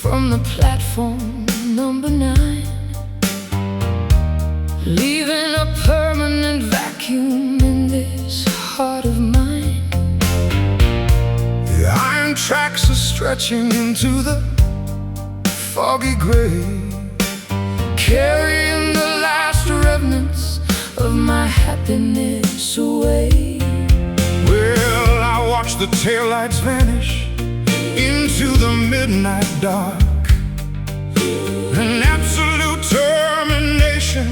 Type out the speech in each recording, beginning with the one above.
From the platform number 9, leaving a permanent vacuum in this heart of mine. The iron tracks are stretching into the foggy gray, carrying the last remnants of my happiness away. Well, I watch the taillights vanish into the midnight dark, an absolute termination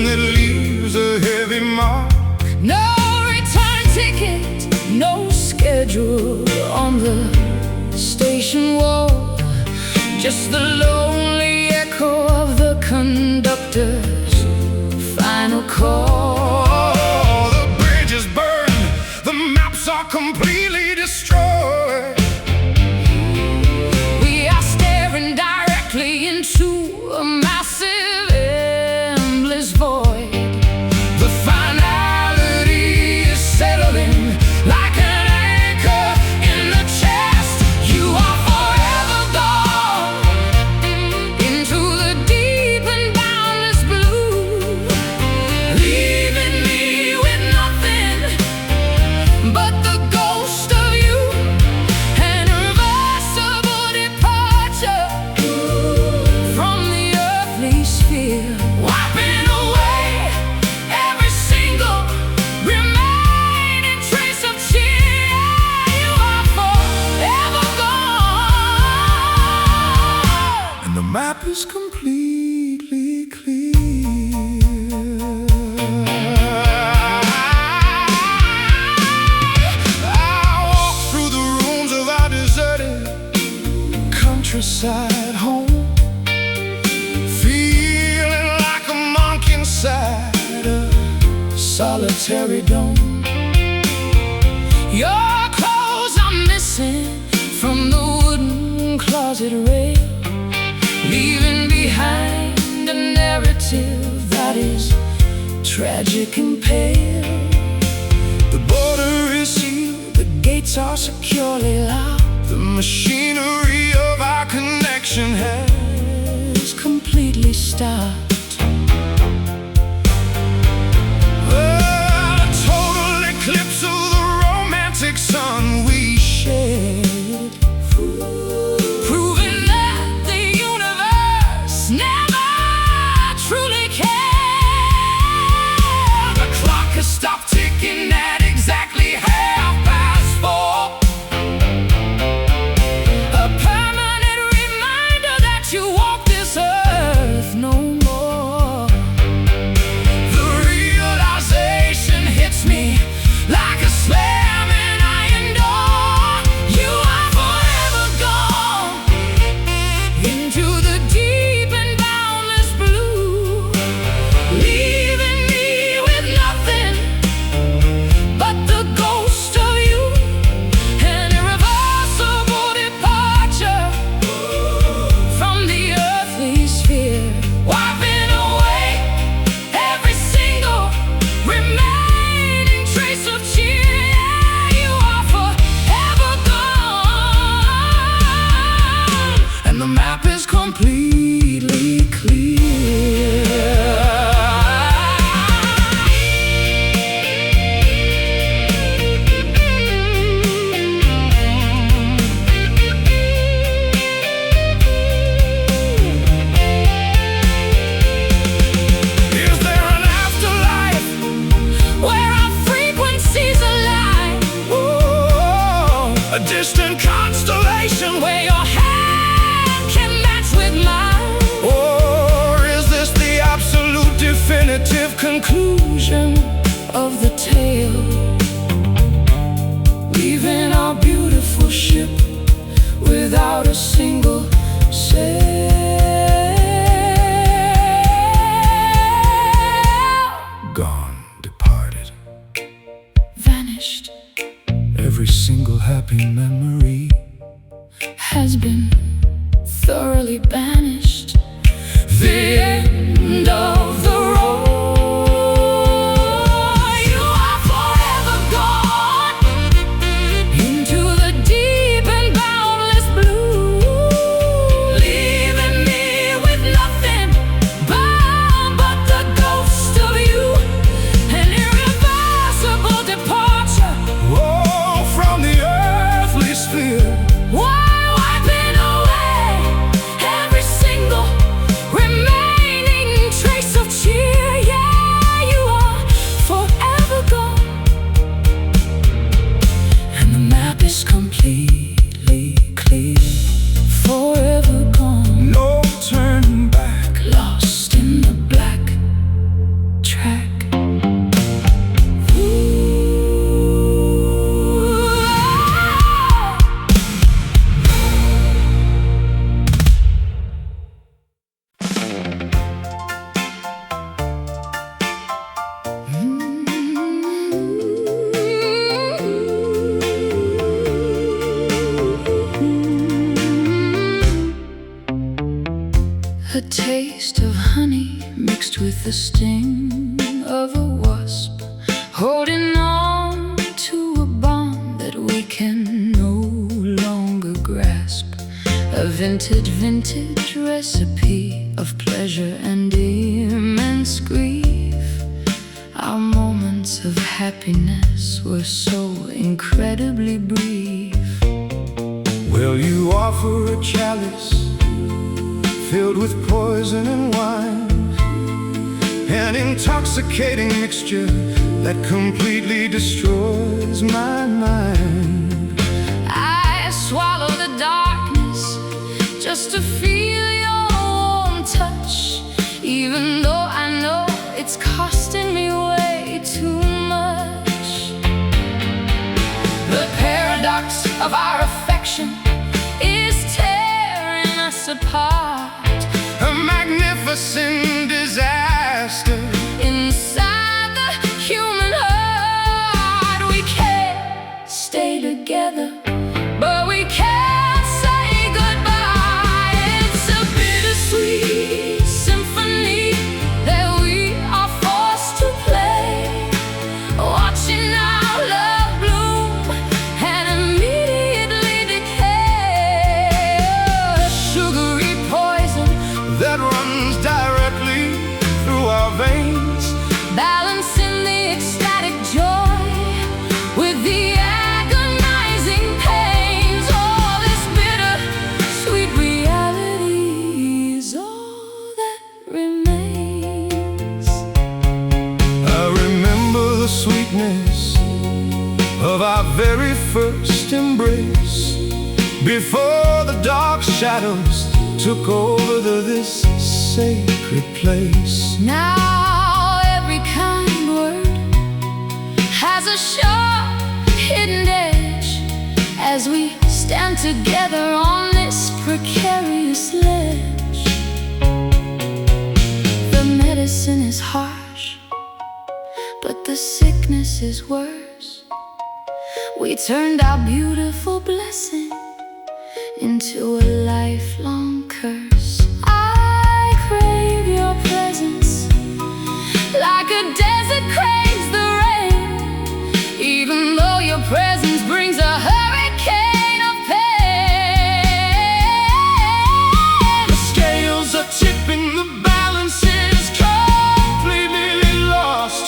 that leaves a heavy mark. No return ticket, no schedule on the station wall, just the lonely echo of the conductor's final call. The bridge is burned, the maps are completely destroyed. Into a massive, endless void. The finality is settling like an anchor in the chest. You are forever gone into the deep and boundless blue, leaving me with nothing but the ghost of you, an irreversible departure. Wiping away every single remaining trace of cheer. You are forever gone, and the map is completely clear. I walk through the rooms of our deserted countryside home, inside a solitary dome. your clothes are missing from the wooden closet rail, leaving behind a narrative that is tragic and pale. The border is sealed, the gates are securely locked, the machinery of our connection has completely stopped. Eclipse of the romantic sun we shared, proving that the universe never truly cared. The clock has stopped ticking at exactly 4:30. A permanent reminder that you walk this earth no more. The realization hits me like a slamming iron door. You are forever gone into the deep and boundless blue, leaving me with nothing but the ghost of you, an irreversible departure from the earthly sphere, wiping away every single remaining trace of cheer. You are forever gone, And the map is completely clear. Is there an afterlife? where our frequencies align, A distant constellation? where your hand can match with mine. Or is this the absolute definitive conclusion Of the pale, leaving our beautiful ship without a single sail. Gone, departed, Vanished, every single happy memory has been thoroughly banished. the end of the road. You are forever gone into the deep and boundless blue, leaving me with nothing but the ghost of you. An irreversible departure, Oh, from the earthly sphere. wiping away every single remaining trace of cheer. Yeah, you are forever gone, And the map is completely clear. forever gone, No turning back. lost in the black track. A taste of honey mixed with the sting of a wasp, holding on to a bond that we can no longer grasp. A vintage recipe of pleasure and immense grief. Our moments of happiness were so incredibly brief. Will you offer a chalice filled with poison and wine, an intoxicating mixture that completely destroys my mind? I swallow the darkness just to feel your warm touch, even though I know it's costing me way too much. The paradox of our affection is tearing us apart. A magnificent disaster Inside the human heart, we can't stay together, but we can't say goodbye. It's a bittersweet symphony that we are forced to play, watching our love bloom and immediately decay. A sugary poison that runs directly through our veins, balancing the ecstatic joy with the agonizing pains. All this bitter sweet reality is all that remains. I remember the sweetness of our very first embrace, before the dark shadows took over this sacred place. Now every kind word has a sharp hidden edge as we stand together on this precarious ledge. The medicine is harsh, but the sickness is worse. We turned our beautiful blessing into a lifelong curse. I crave your presence like a desert craves the rain, even though your presence brings a hurricane of pain. The scales are tipping, the balance is completely lost.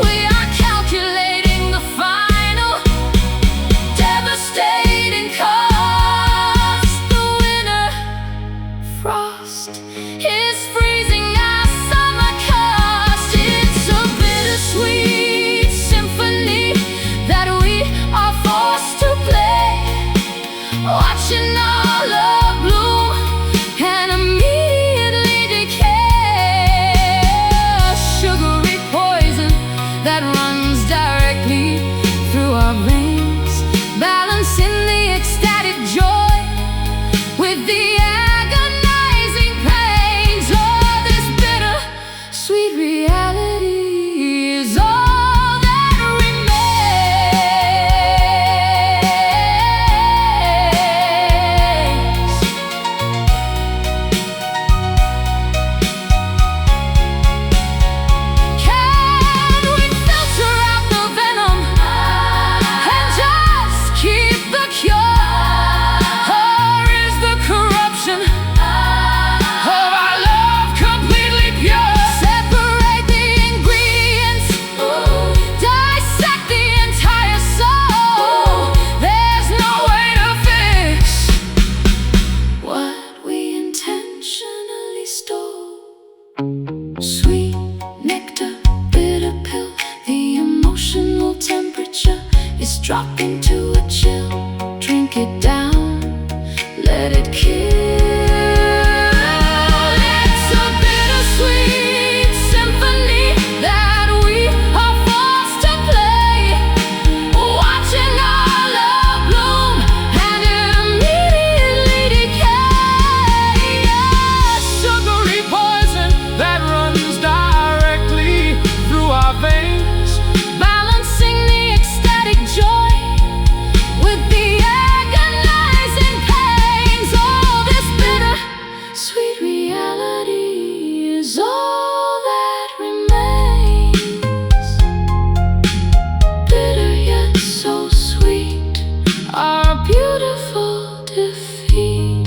We are calculating the final devastating cost. The winner is drop into a chill. Drink it down, let it kill. It's a bittersweet symphony that we are forced to play, watching our love bloom and immediately decay. A sugary poison that runs directly through our veins, balancing the ecstatic joy with the agonizing pains. Oh, this bitter sweet reality is all that remains. Bitter yet so sweet, our beautiful defeat.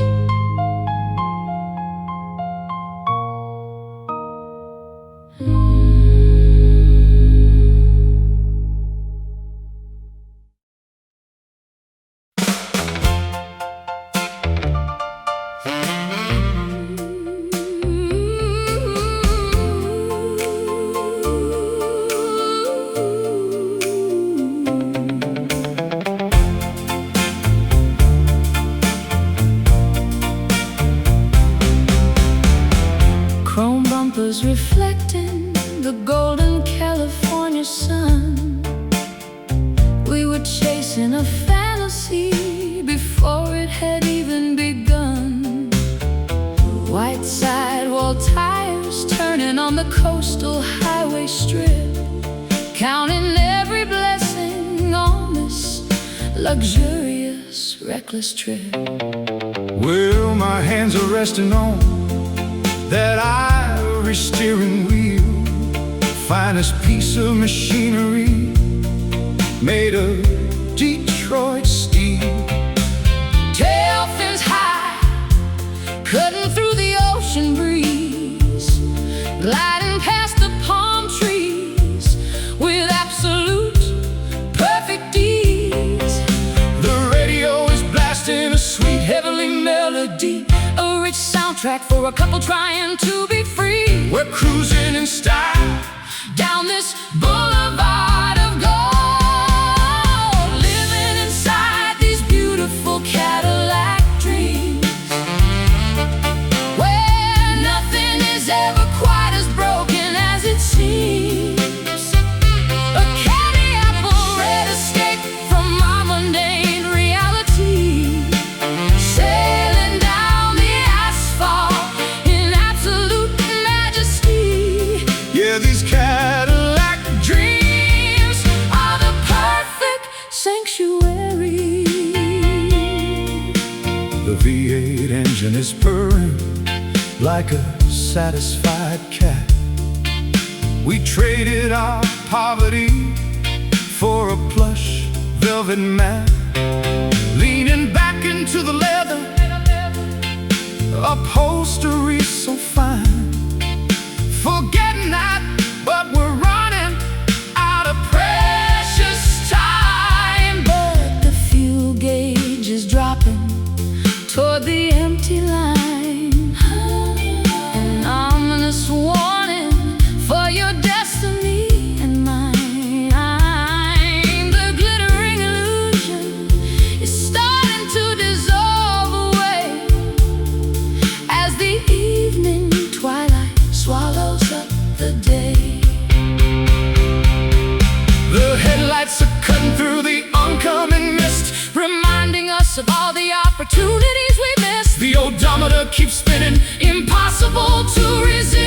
Chrome bumpers reflecting the golden California sun. We were chasing a fantasy before it had even begun. White sidewall tires turning on the coastal highway strip, counting every blessing on this luxurious, reckless trip. Well, my hands are resting on that ivory steering wheel, finest piece of machinery made of Detroit steel. Tail fins high, cutting through the ocean breeze, gliding past the palm trees with absolute perfect ease. The radio is blasting a sweet heavenly melody, A rich soundtrack for a couple trying to be free. we're cruising in style Down this boulevard of gold, living inside these beautiful Cadillac dreams, where nothing is ever quite as broken as it seems. A candy apple red escape from our mundane reality, sailing down the asphalt in absolute majesty. Yeah, these Cadillac Dreams are the perfect sanctuary. The V8 engine is purring like a satisfied cat. We traded our poverty for a plush velvet mat, leaning back into the leather upholstery so fine, forgetting that, but we're running out of precious time. But the fuel gauge is dropping toward the empty line, an ominous warning for your destiny and mine. The glittering illusion is starting to dissolve away as the evening twilight swallows up the day. The headlights are cutting through the oncoming mist, Reminding us of all the opportunities we missed. the odometer keeps spinning, Impossible to resist.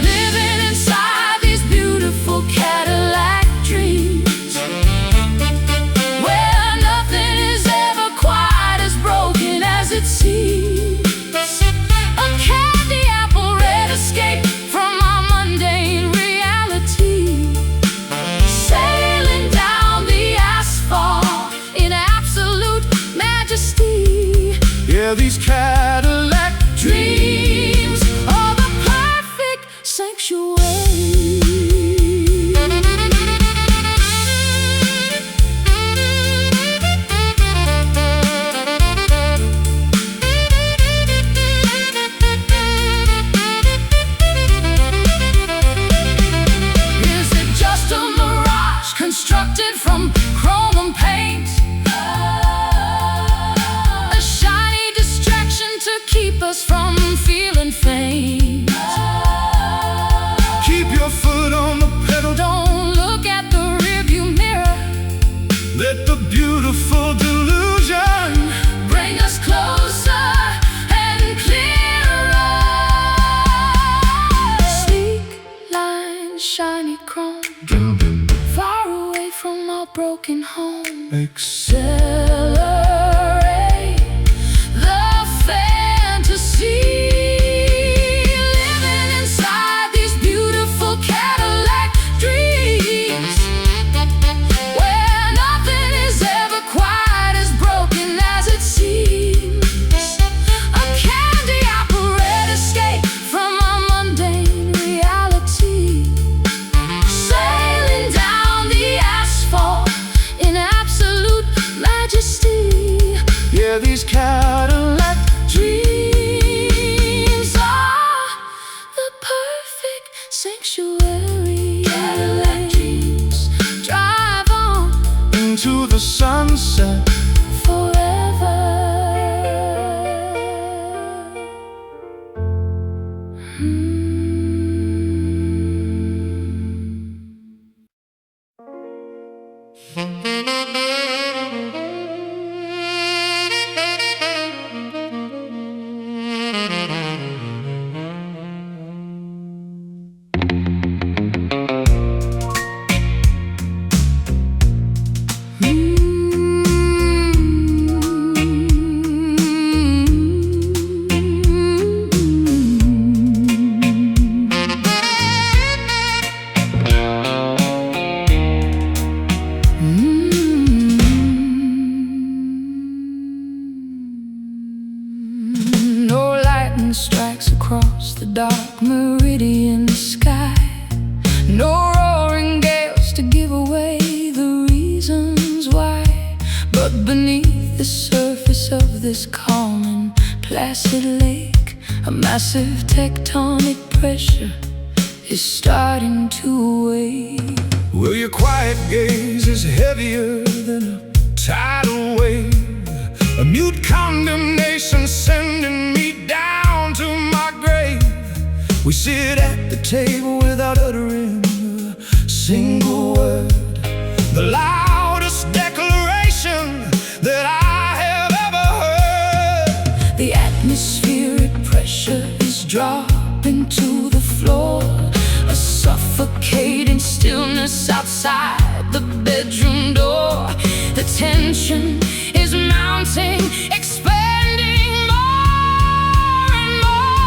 Living inside these beautiful Cadillac dreams, where nothing is ever quite as broken as it seems. A candy apple red escape from our mundane reality, sailing down the asphalt in absolute majesty. yeah, these Cadillac Dreams are the perfect sanctuary. Is it just a shiny chrome, far away from our broken home. Accelerate the fantasy, living inside these beautiful Cadillac dreams, where nothing is ever quite as broken as it seems. A candy opera escape from our mundane reality, sailing down the asphalt in absolute majesty. Yeah, these Cadillac Dreams are the perfect sanctuary. Cadillac dreams drive on into the sunset. forever. No lightning strikes across the dark meridian sky, no roaring gales to give away the reasons why. But beneath the surface of this calm and placid lake, a massive tectonic pressure is starting to awake. Well, your quiet gaze is heavier than a tidal wave, a mute condemnation sending me down to my grave. We sit at the table without uttering a single word, the loudest declaration that I have ever heard. The atmospheric pressure is dropping to the floor, a suffocating stillness outside the bedroom door. The tension is mounting, expanding more and more.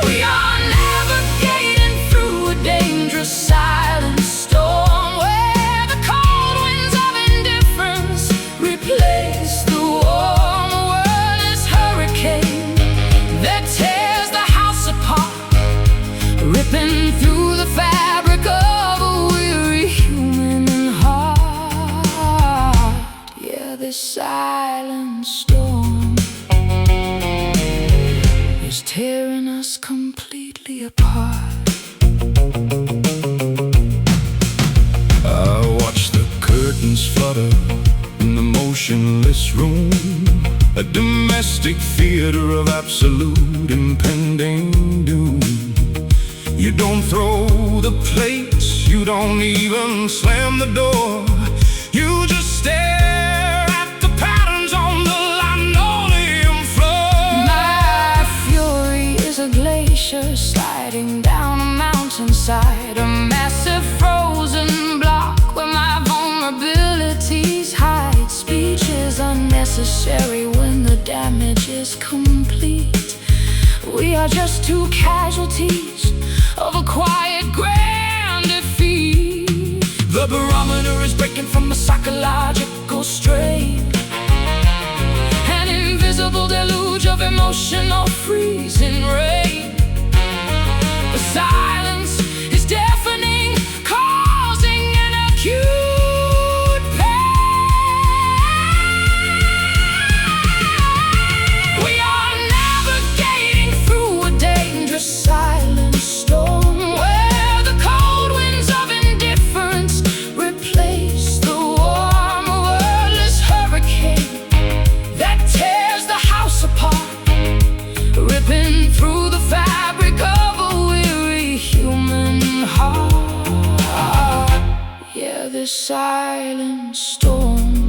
We are navigating through a dangerous silent storm, where the cold winds of indifference replace the warm wordless hurricane that tears the house apart, ripping through the fabric of a weary human heart. Yeah, this silent storm is tearing us completely apart. I watch the curtains flutter in the motionless room, a domestic theater of absolute impending doom. You don't throw the plates, you don't even slam the door, you just stare at the patterns on the linoleum floor. My fury is a glacier sliding down a mountainside, a massive frozen block where my vulnerabilities hide. Speech is unnecessary when the damage is complete. We are just two casualties of a quiet grand defeat. The barometer is breaking from a psychological strain, An invisible deluge of emotional freezing rain. The silence is deafening, causing an acute pain. We are navigating through a dangerous silent storm, where the cold winds of indifference replace the warm wordless hurricane that tears the house apart, ripping through the fabric of a weary human heart. Yeah, this silent storm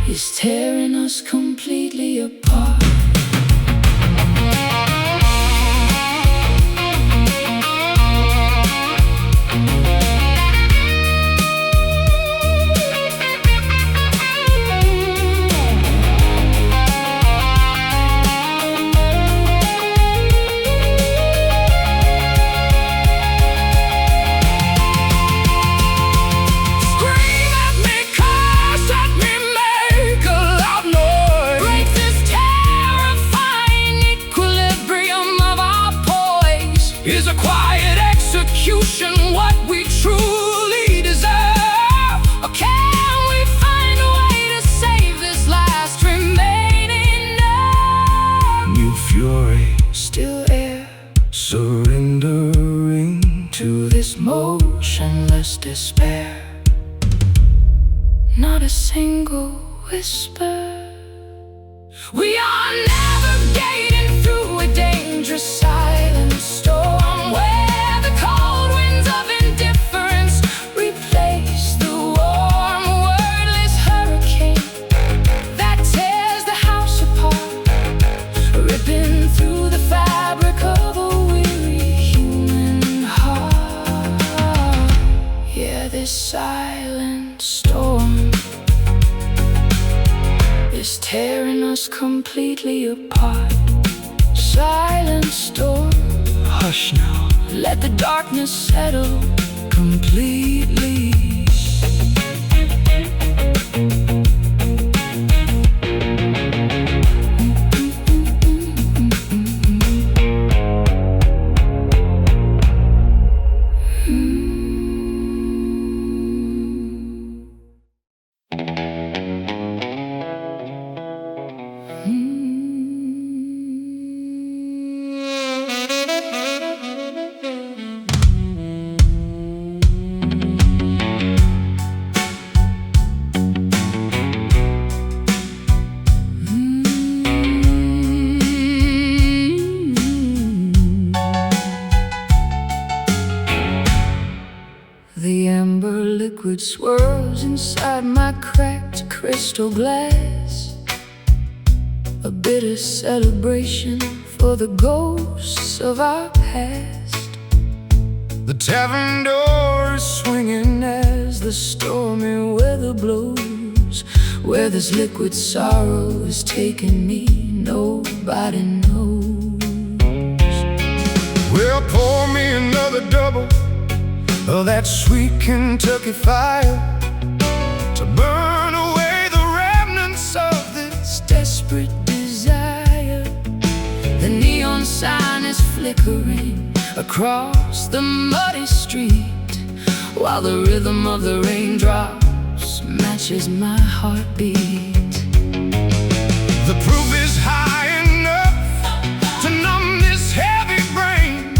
is tearing us completely apart. is a quiet execution what we truly deserve? Or can we find a way to save this last remaining nerve? New fury, Still air, surrendering to this motionless despair. Not a single whisper. We are navigating through a dangerous silent storm, where the cold winds of indifference replace the warm wordless hurricane that tears the house apart, ripping through the fabric of a weary human heart. Yeah, this silent storm is tearing us completely apart. Silent storm, hush now, let the darkness settle completely. The amber liquid swirls inside my cracked crystal glass, a bitter celebration for the ghosts of our past. the tavern door is swinging as the stormy weather blows. Where this liquid sorrow is taking me, nobody knows. Well, pour me another double of that sweet Kentucky fire to burn away the remnants of this Desperate desire. The neon sign is flickering across the muddy street, while the rhythm of the raindrops matches my heartbeat. The proof is high enough to numb this heavy brain.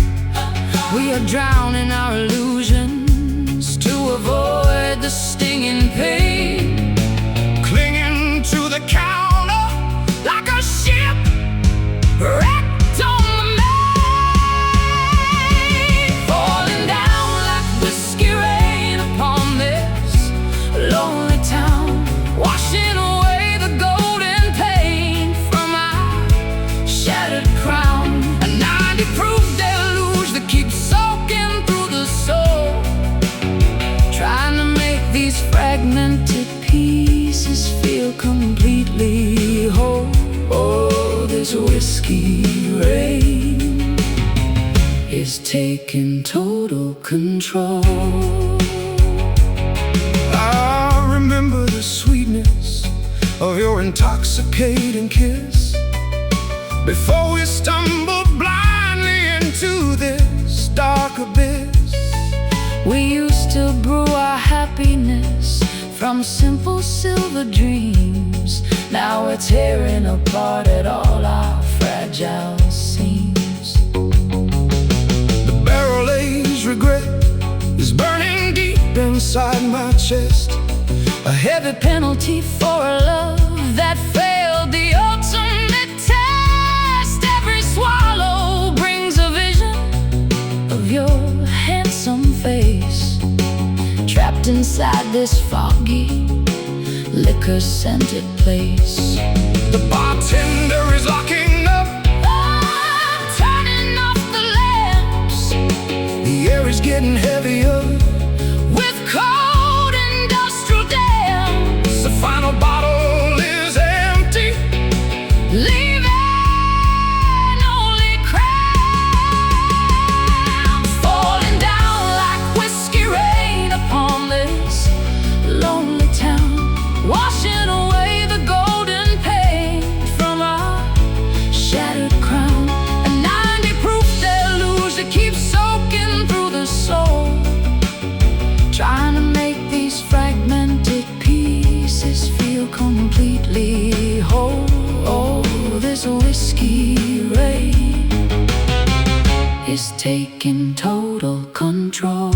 We are drowning our illusions to avoid the stinging pain, Clinging to the counter like a ship wrecked on the main. falling down like whiskey rain upon this lonely town, washing away the golden paint from our shattered crown. A 90-proof deluge that keeps soaking through the soul, trying to make these fragmented pieces feel completely whole. Oh, this whiskey rain is taking total control. I remember the sweetness of your intoxicating kiss before we stumbled blindly into this dark abyss. We used to brew our happiness from simple silver dreams. Now we're tearing apart at all our fragile seams. The barrel-aged regret is burning deep inside my chest, A heavy penalty for a love that failed the ultimate test. Every swallow brings a vision of your handsome face, trapped inside this foggy, liquor-scented place. the bartender is locking up, Turning off the lamps the air is getting heavier. with cold industrial dams. The final bottle is empty, Leaving only crowns, falling down like whiskey rain upon this lonely town, washing away the golden paint from our completely whole. Oh, this whiskey rain is taking total control.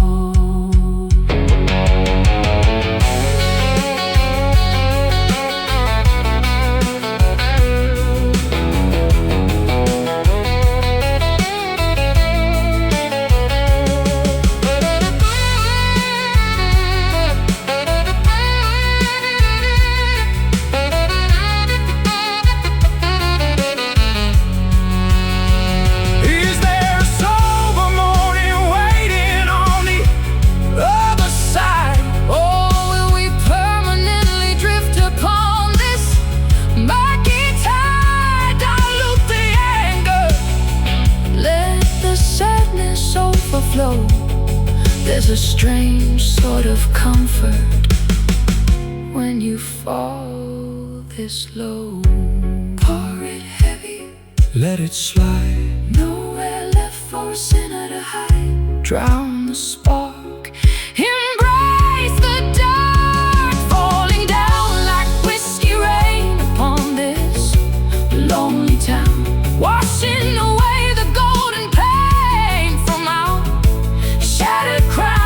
There's a strange sort of comfort when you fall this low. Pour it heavy, let it slide. Nowhere left for a sinner to hide. Drown the spark, embrace the dark, falling down like whiskey rain upon this lonely town, washing away the golden pain from our shattered crown.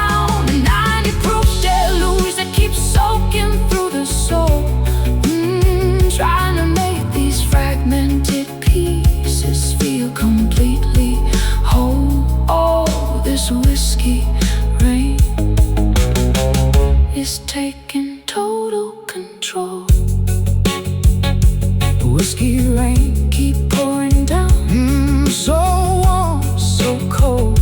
A 90-proof deluge that keeps soaking through the soul. Trying to make these fragmented pieces feel completely whole. Oh, this whiskey rain is taking total control. Whiskey rain keep pouring down, so warm, so cold.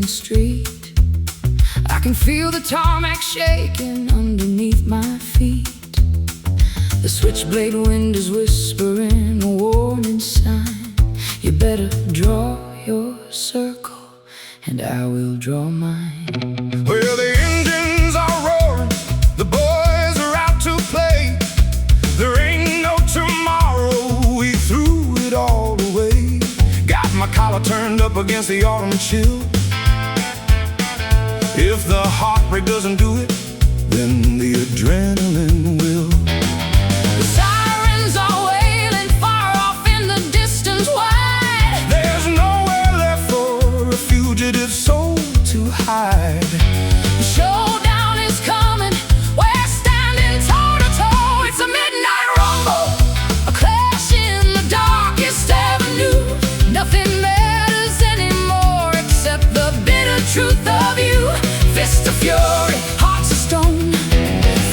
Street, I can feel the tarmac shaking underneath my feet. The switchblade wind is whispering a warning sign. You better draw your circle and I will draw mine. Well, the engines are roaring, the boys are out to play. There ain't no tomorrow, we threw it all away. Got my collar turned up against the autumn chill. If the heartbreak doesn't do it, then the adrenaline will. The sirens are wailing far off in the distance wide. There's nowhere left for a fugitive soul to hide. The showdown is coming, we're standing toe to toe. It's a midnight rumble, a clash in the darkest avenue. Nothing matters anymore except the bitter truth of you. Fist of fury, hearts of stone,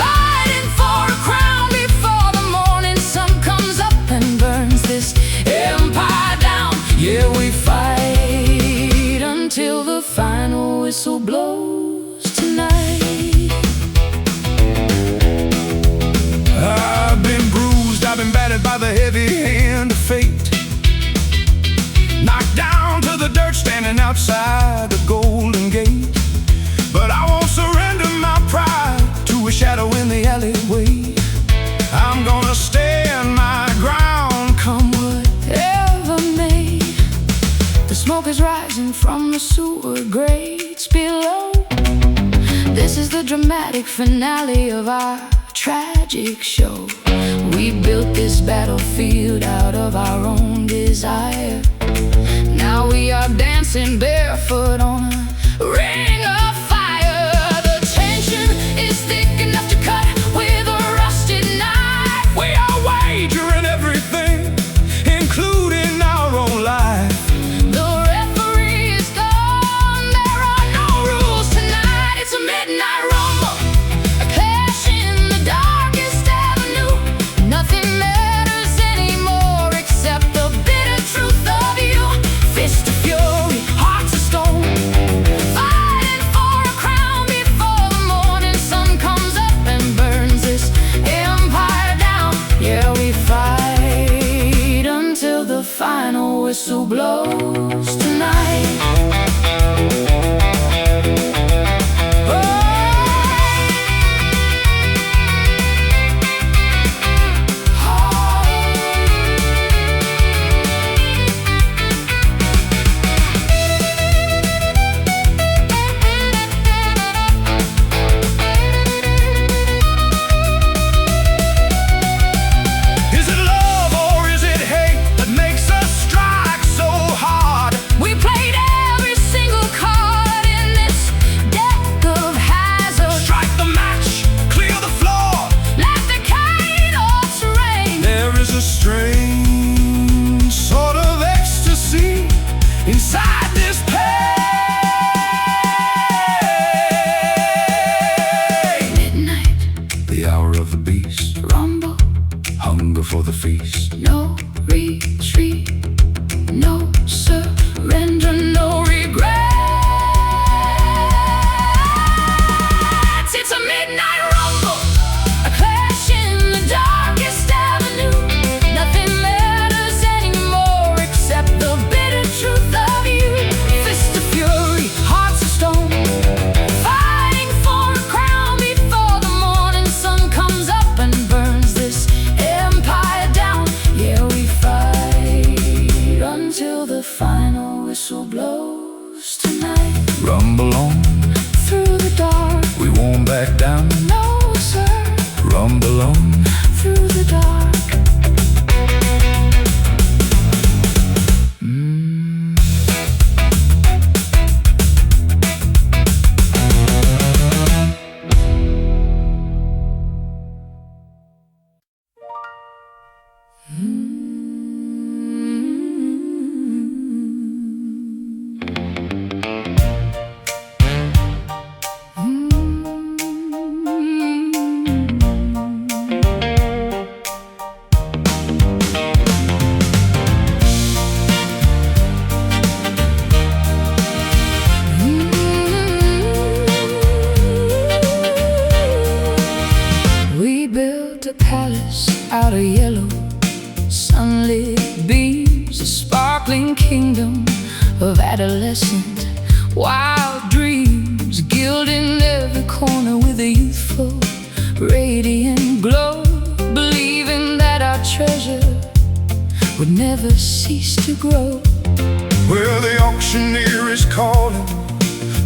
fighting for a crown before the morning sun comes up and burns this empire down. Yeah, we fight until the final whistle blows tonight. I've been bruised, I've been battered by the heavy hand of fate. Knocked down to the dirt, standing outside the Golden Gate. But I won't surrender my pride to a shadow in the alleyway. I'm gonna stand my ground, come whatever may. The smoke is rising from the sewer grates below. This is the dramatic finale of our tragic show. We built this battlefield out of our own desire. Now we are dancing barefoot on a ring of fire. The tension is thick enough to cut with a rusted knife. we are wagering everything, including our own life. The referee is gone, there are no rules tonight. It's a midnight rumble, a clash in the darkest avenue. final whistle blows tonight. Inside this pain, midnight, the hour of the beast, rumble, hunger for the feast. No retreat, no surrender, no regrets. It's a midnight rumble, a clash in the darkest avenue. Nothing matters anymore except the bitter truth of you. Fist of fury, hearts of stone, fighting for a crown before the morning sun comes up and burns this empire down. Yeah, we fight until the final whistle blows tonight. Rumble on Through the dark, we won't back down. no sir. Rumble on Through the dark. We built a palace out of yellow sunlit beams, a sparkling kingdom of adolescent wild dreams, gilding every corner with a youthful radiant glow, believing that our treasure would never cease to grow. where the auctioneer is calling,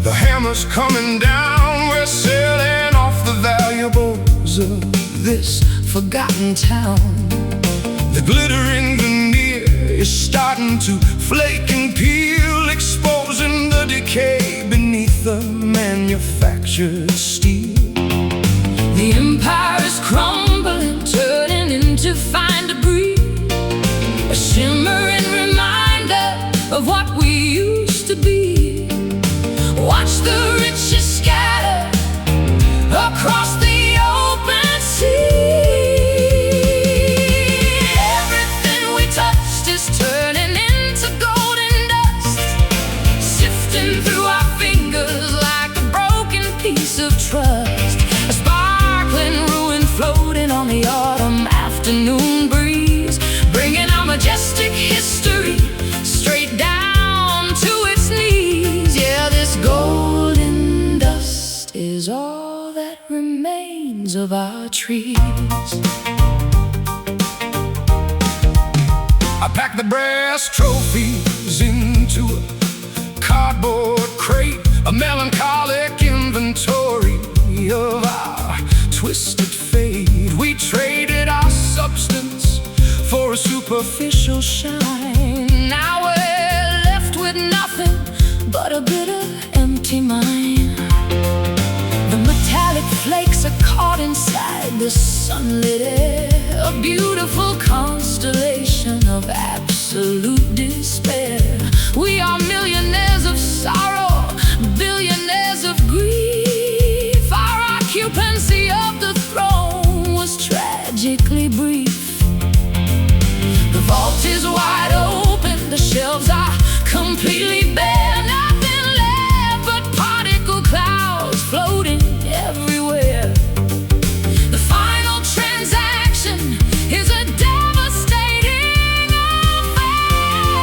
the hammer's coming down. We're selling off the valuables of This forgotten town, the glittering veneer is starting to flake and peel, exposing the decay beneath the manufactured steel. the empire is crumbling, turning into fine debris, a shimmering reminder of what we used to be. Watch the riches scatter across the open sea. Everything we touched is turning into golden dust, sifting through our fingers like a broken piece of trust. A sparkling ruin floating on the autumn afternoon breeze, bringing our majestic history straight down to its knees. Yeah, this golden dust is all that remains of our trees. I packed the brass trophies into a cardboard crate, a melancholic inventory of our twisted fate. We traded our substance for a superficial shine. Now we're left with nothing but a bitter, empty mind. The metallic flakes are caught inside the sunlit air, a beautiful constellation of absolute despair. We are millionaires of sorrow, billionaires of grief. Our occupancy of the throne was tragically brief. The vault is wide open, the shelves are completely bare. Nothing left but particle clouds floating everywhere. The final transaction is a devastating affair.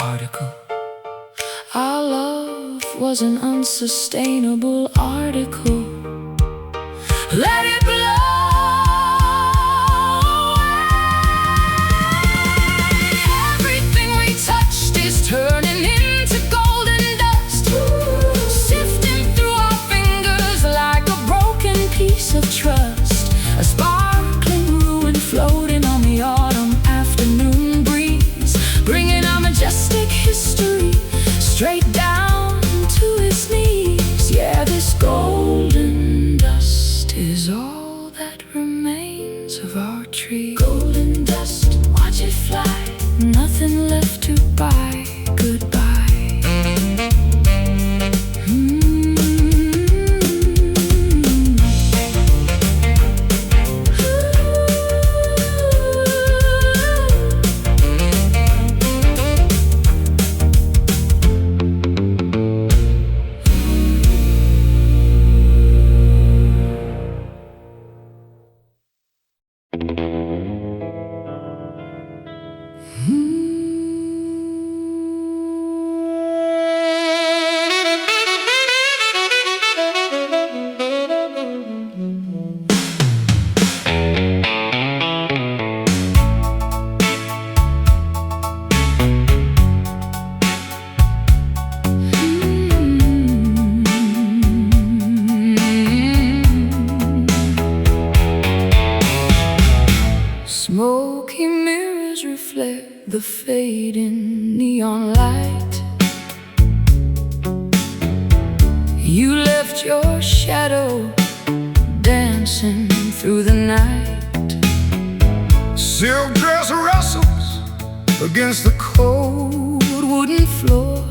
particle. Our love was an unsustainable article. Let it blow away. Everything we touched is turning into golden dust, sifting through our fingers like a broken piece of trust. A sparkling ruin floating on the autumn afternoon breeze, bringing our majestic history straight down to its knees. Yeah, this golden dust is all that remains of our tree. Golden dust, watch it fly, nothing left to buy. Goodbye. Smoky mirrors reflect the fading neon light. You left your shadow dancing through the night. Silk dress rustles against the cold Wooden floor,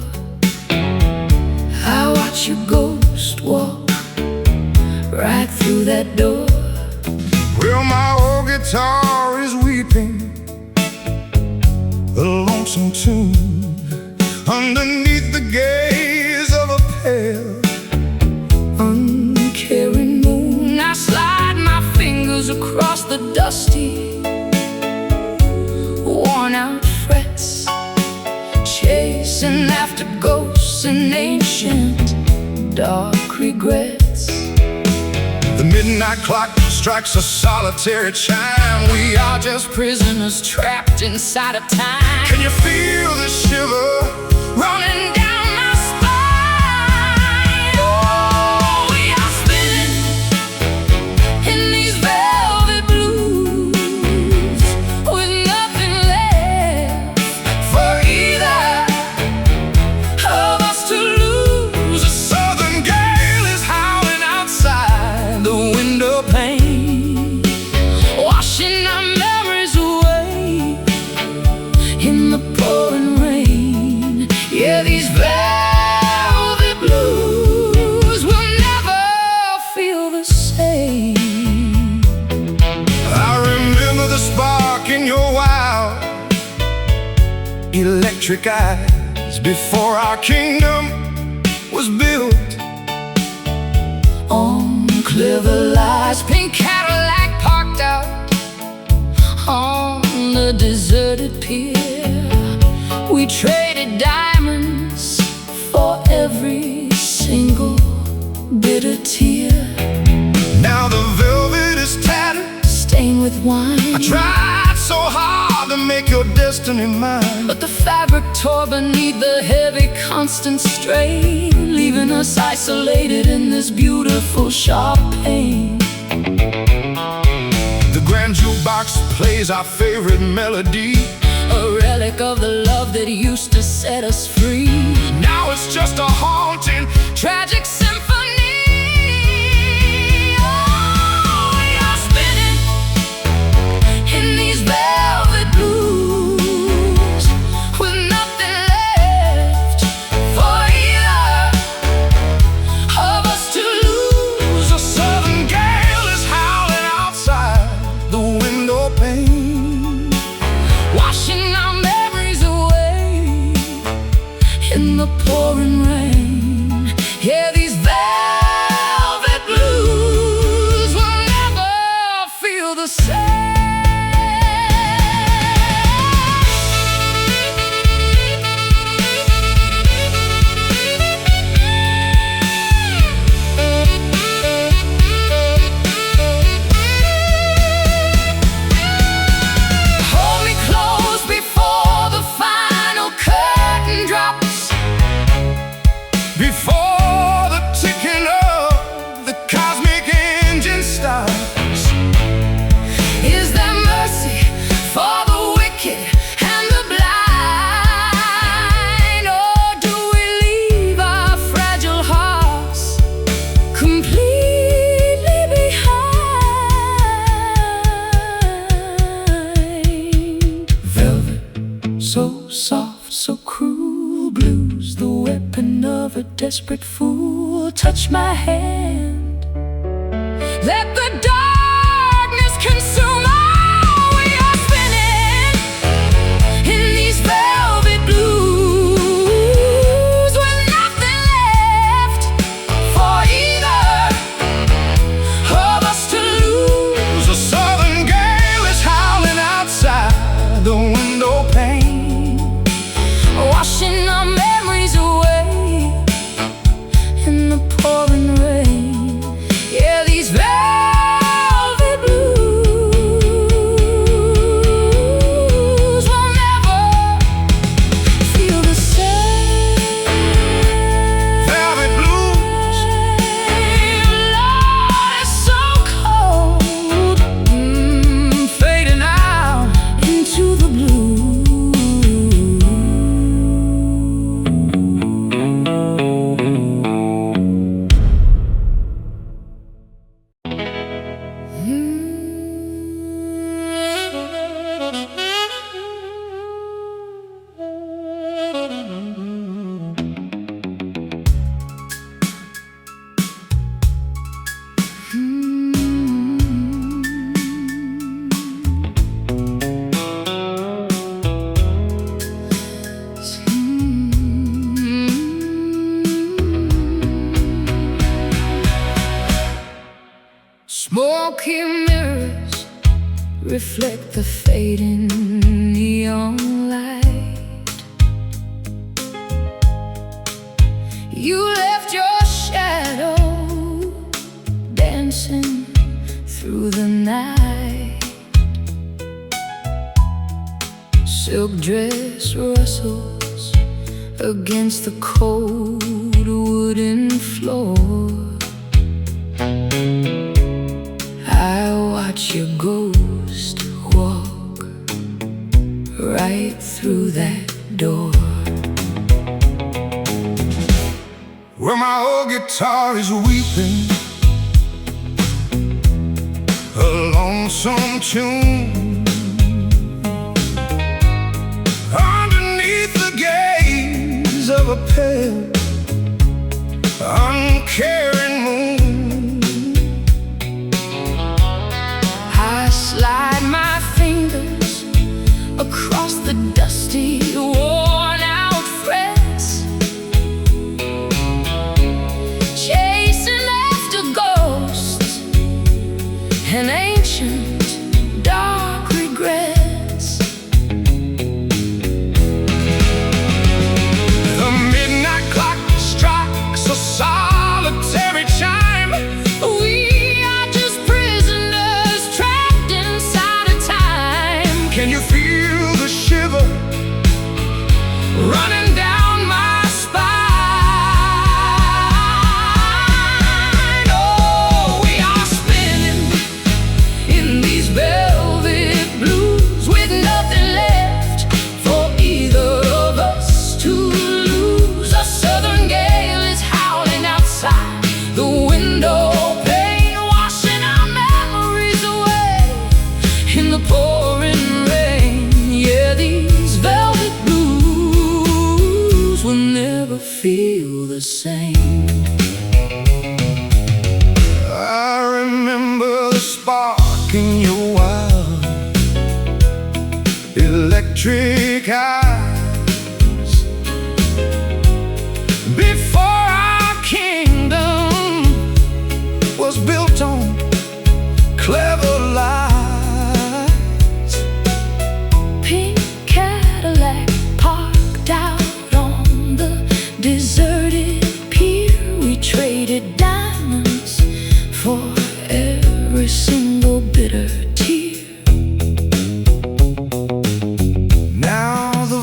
I watch your ghost walk right through that door. Well, my old guitar is weeping a lonesome tune underneath the gaze of a pale, uncaring moon. I slide my fingers across the dusty, worn out frets, chasing after ghosts and ancient dark regrets. The midnight clock strikes a solitary chime. We are just prisoners trapped inside of time. Can you feel the shiver running down my spine? Oh, we are spinning in these velvet blues, with nothing left for either of us to lose. A southern gale is howling outside The window pane, washing our memories away in the pouring rain. Yeah, these velvet blues will never feel the same. I remember the spark in your wild electric eyes before our kingdom was built. On clever lies, pink Cadillac parked out on the deserted pier. We traded diamonds for every single bitter tear. Now the velvet is tattered, Stained with wine, I tried so hard to make your destiny mine. but the fabric tore beneath the heavy constant strain, leaving us isolated in this beautiful sharp pain. The grand jukebox plays our favorite melody, A relic of the love that used to set us free. now it's just a haunting Tragic symphony. Oh, we are spinning in these velvet blues, with nothing left for either of us to lose. A southern gale is howling outside the window pane, Washing our memories away in the pouring rain. Yeah, these velvet blues will never feel the same. soft, so cruel. Blues, the weapon of a desperate fool. Touch my hand, let the darkness consume all. We are spinning in these velvet blues, with nothing left for either of us to lose. A southern gale is howling outside the window pane, washing our memories away in the pouring rain. Yeah, these velvet blues will never feel the same. velvet blues. Lord, it's so cold, Fading out. into the blue. Smoky mirrors reflect the fading neon light. You left your shadow dancing through the night. Silk dress rustles against the cold wooden floor. I watch your ghost walk right through that door. Where my old guitar is weeping a lonesome tune underneath the gaze of a pale, uncaring moon. I slide my fingers across the dusty, worn-out frets, chasing after ghosts and ancient dark regrets. The midnight clock strikes a solitary chime. We are just prisoners trapped inside a time. Can you feel the shiver running down my spine? Oh, we are spinning in these velvet blues, with nothing left for either of us to lose. A southern gale is howling outside the window pane, washing our memories away in the pouring rain. Yeah, these velvet blues will never feel the same. I remember the spark in your wild electric eyes before our kingdom was built on clever lies. Pink Cadillac parked out on the deserted pier. We traded diamonds for every single bitter tear. Now the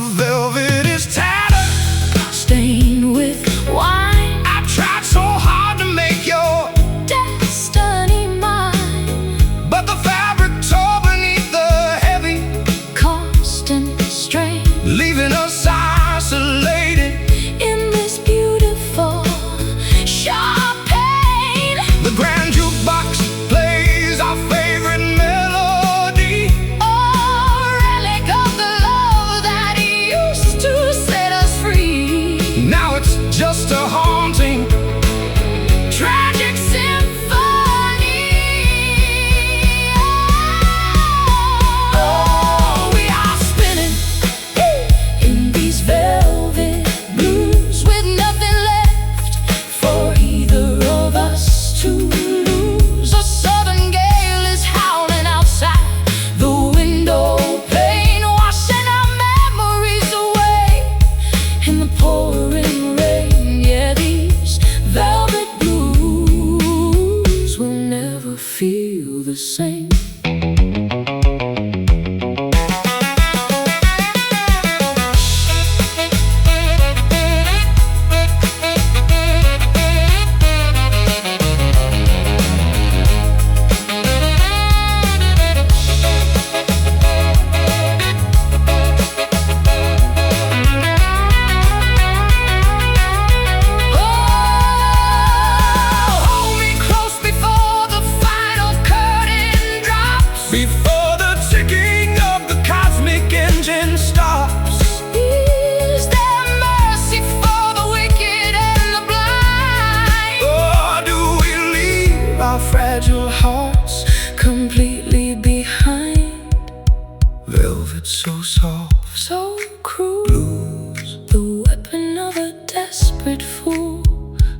desperate fool.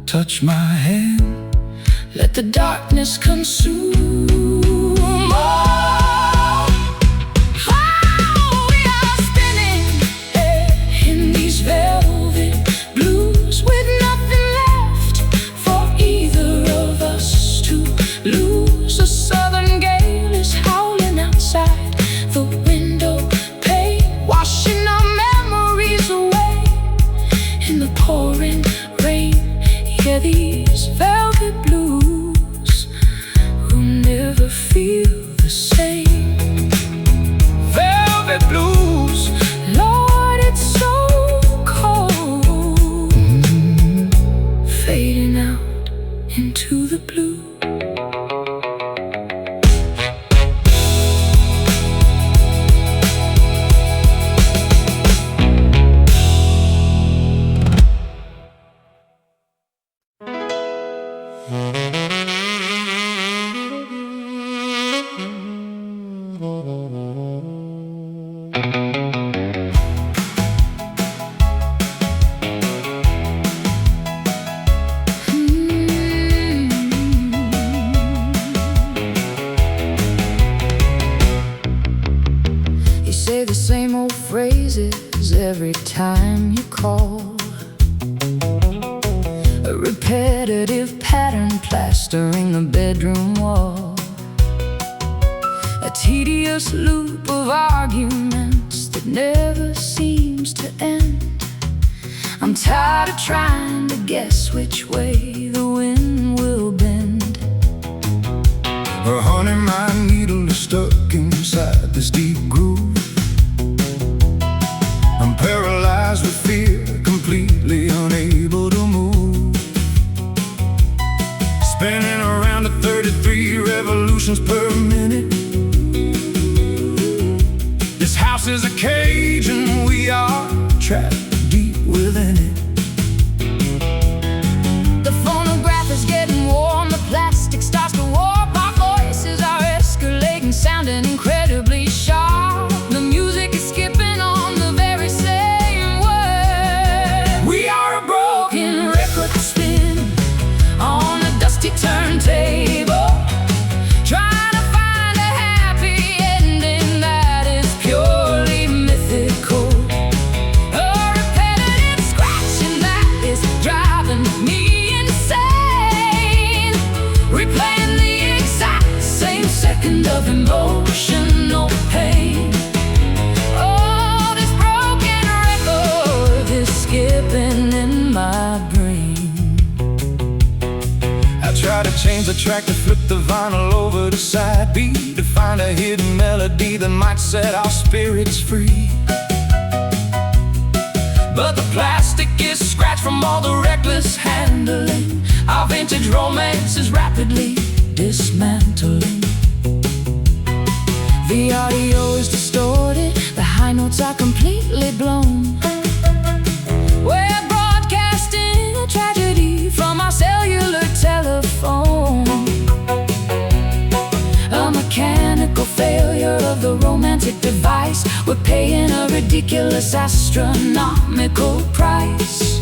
Touch my hand, Let the darkness consume. We are spinning in these velvet blues, with nothing left for either of us to lose. A southern gale is howling outside the window pane, washing our memories away in the pouring rain. Yeah, these velvet blues will never feel the same. velvet blues. Lord, it's so cold, fading out into the blue. You say the same old phrases every time you call, a repetitive pattern plastering the bedroom wall, a tedious loop of arguments that never seems to end. I'm tired of trying to guess which way the wind will bend. Oh, honey, my needle is stuck inside this deep groove. I'm paralyzed with fear, completely unable to move. Spinning around at 33 revolutions per minute. This house is a cage and we are trapped deep within it. The phonograph is getting warm, the plastic starts to warp. Our voices are escalating, sounding incredibly sharp. The music is skipping on the very same word. We are a broken Record spin on a dusty turntable, trying to find a happy ending that is purely mythical. A repetitive scratching that is driving me insane, replaying the exact same second of emotional pain. Oh, this broken record is skipping in my brain. I try to change the track, to flip the vinyl over to side B, to find a hidden melody that might set our spirits free. But the plastic is scratched from all the reckless handling. Our vintage romance is rapidly dismantling. The audio is distorted, the high notes are completely blown. We're broadcasting a tragedy from our cellular telephone, a mechanical failure of the romantic device. We're paying a ridiculous astronomical price.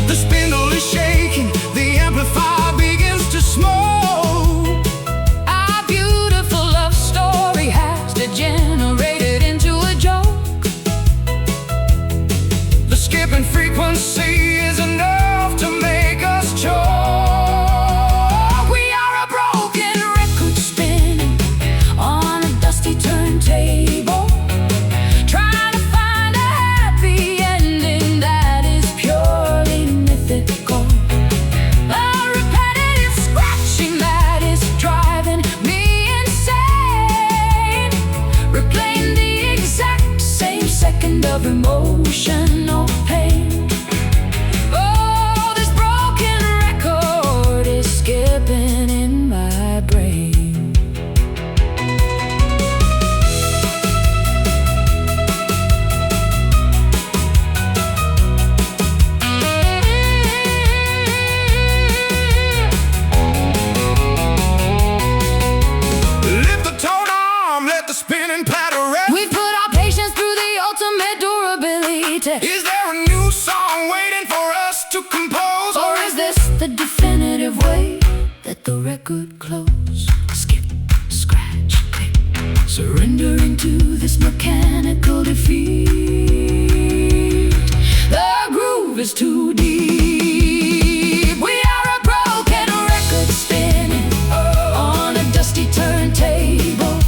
The spindle is shaking, the amplifier begins to smoke. Our beautiful love story has degenerated into a joke. The skipping frequency is enough to make us choke. We are a broken record spinning on a dusty turntable, trying to find a happy ending that is purely mythical. A repetitive scratching that is driving me insane, replaying the exact same second of emotional pain. Oh, this broken record is skipping in my brain. Lift the tone arm, let the spinning patter rest. We put our patience through the ultimate durability retest? Is there a new song waiting for us to compose? Or is this the definitive way that the record close? Skip, scratch, pick, surrendering to this mechanical defeat. The groove is too deep. We are a broken record spinning on a dusty turntable,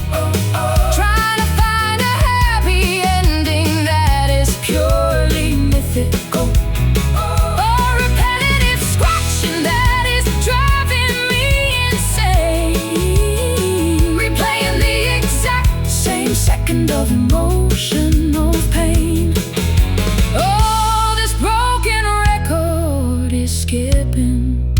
trying to find a happy ending that is purely mythical. Of emotional pain. Oh, this broken record is skipping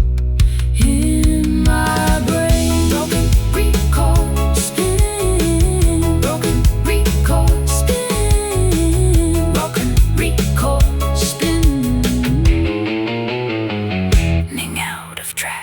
in my brain. Broken record spin. Broken record spin. Broken record spinning out of track.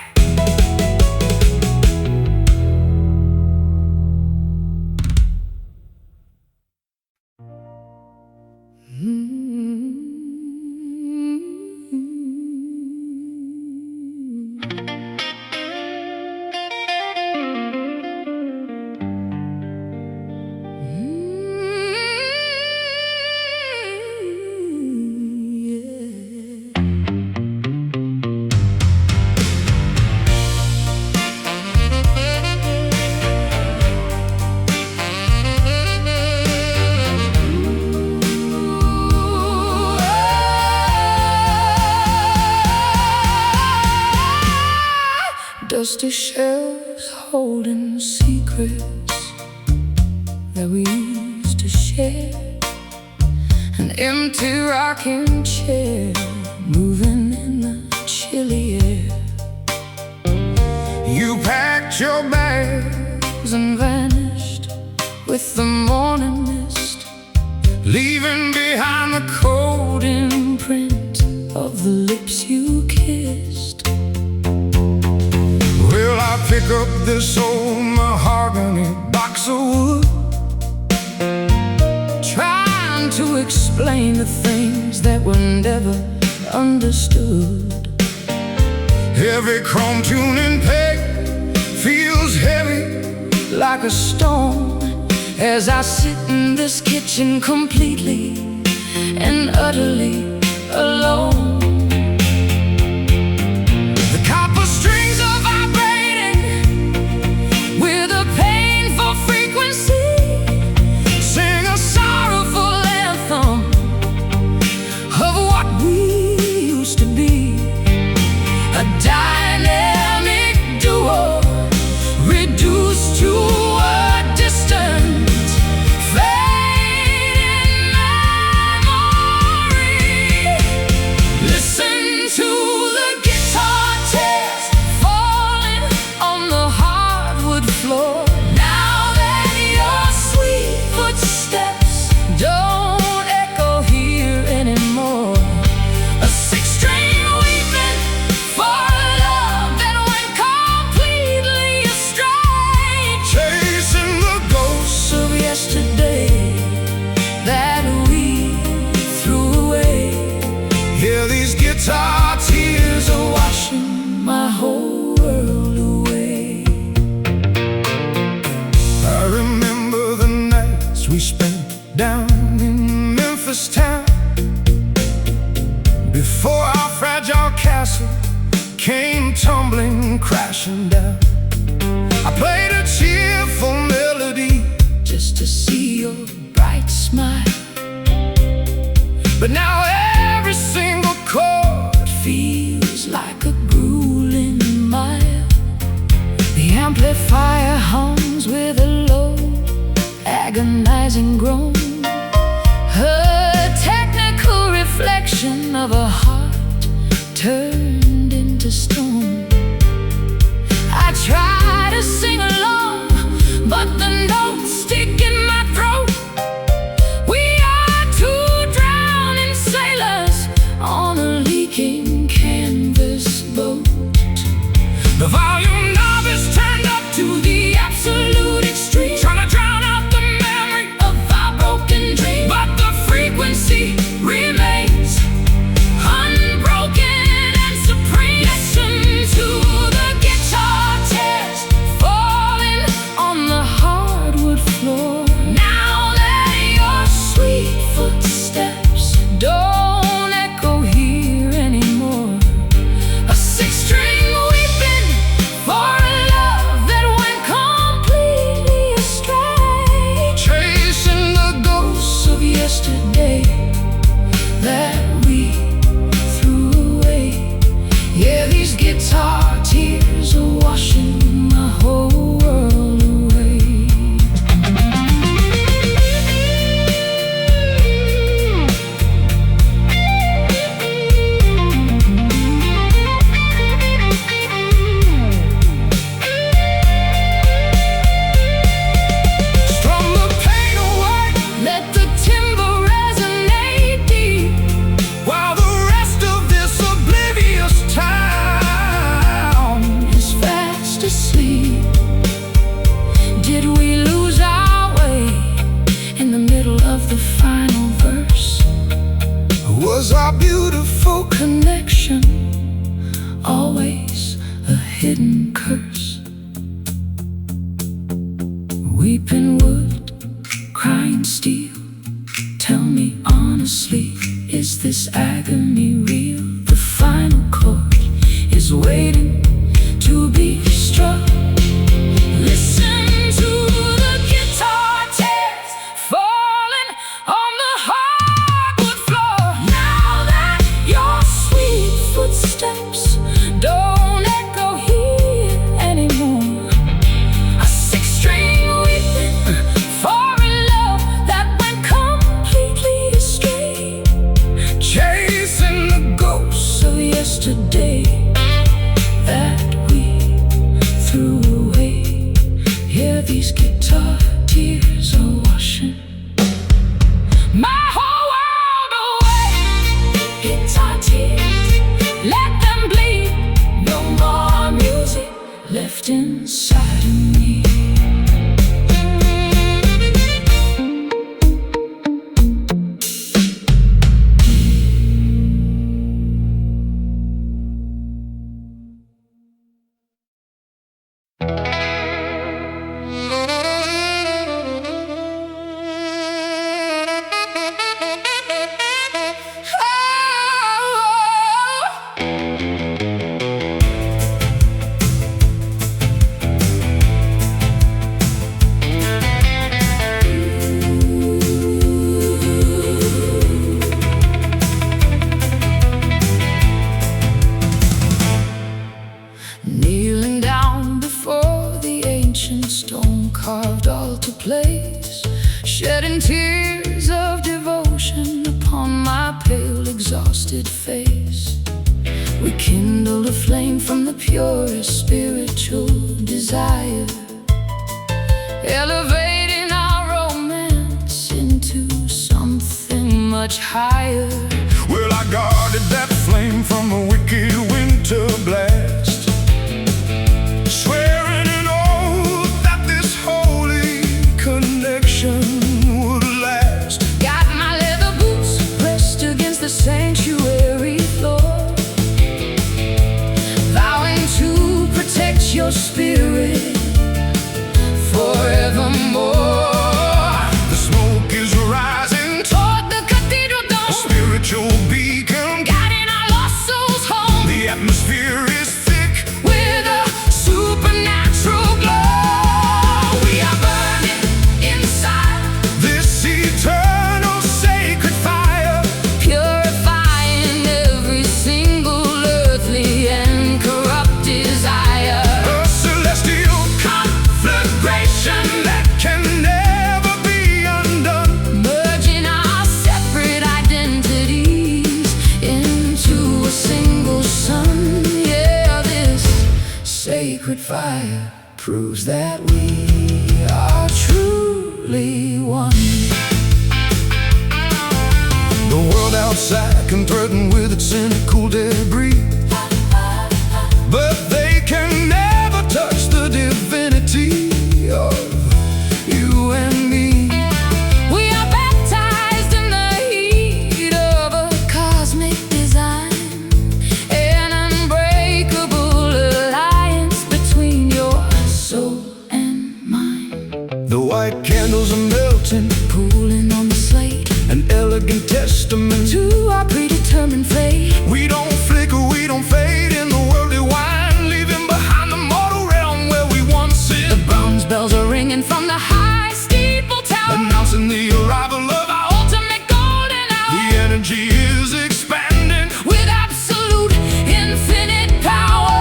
Dusty shelves holding secrets that we used to share. An empty rocking chair moving in the chilly air. You packed your bags and vanished with the morning mist, leaving behind the cold imprint of the lips you kissed. Will I pick up this old mahogany box of wood, trying to explain the things that were never understood? Every chrome tuning peg feels heavy like a stone as I sit in this kitchen completely and utterly alone. The copper strings are vibrating with a painful frequency. Sing a sorrowful anthem of what we used to be. A dynamic duo reduced to a distant fading memory. Listen to the guitar tears falling on the hardwood floor. Now that your sweet footsteps don't echo here anymore. A six-string weeping for a love that went completely astray, chasing the ghosts of yesterday that we threw away. Hear these guitar tears are washing my whole world away. I remember the nights we spent down in Memphis town, before our fragile castle came tumbling crashing down. I played a cheerful melody just to see your bright smile, but now every single chord feels like a grueling mile. The amplifier hums with a low, agonizing groan, a technical reflection of a heart turned into stone. I try to sing along, but the notes stick in my throat. We are two drowning sailors on a leaking canvas boat. The volume knob is turned up to the absolute extreme, trying to drown out the memory of our broken dream, but the frequency remains. was our beautiful connection, always a hidden curse. Weeping wood, crying steel. Tell me honestly, is this agony real? The final chord is waiting to be struck. Listen to the guitar tears falling on the hardwood floor. Now that your sweet footsteps don't echo here anymore, a six-string weeping for a love that went completely astray, chasing the ghosts of yesterday that we threw away. Hear these guitar tears are washing my whole world away. Guitar tears, let them bleed. No more music left inside of me. Kneeling down before the ancient stone carved altar place, shedding tears of devotion upon my pale, exhausted face. We kindled a flame from the purest spiritual desire, elevating our romance into something much higher. Well, I guarded that flame from a wicked winter blast, swearing an oath that this holy connection would last. Got my leather boots pressed against the sanctuary floor, vowing to protect your spirit forevermore. The smoke is rising Toward the cathedral a dome, spiritual beacon. guiding our lost souls home The atmosphere is thick. with a supernatural glow. We are burning inside, This eternal sacred fire, purifying every single earthly and corrupt desire. a celestial Conflagration that can never be undone. merging our separate identities into a single sun. Yeah, this sacred fire proves that we are truly one. The world outside can threaten with its cynical debris, but they can never touch the divinity of you and me. We are baptized in the heat of a cosmic design, an unbreakable alliance between your soul and mine. The white candles are melting, Pooling on the slate an elegant testament. to our predetermined fate. We don't flicker, we don't fade in the worldly wine, leaving behind the mortal realm where we once The sit. bronze bells are ringing from the high steeple tower, Announcing the arrival of our ultimate golden hour. the energy is expanding. With absolute infinite power,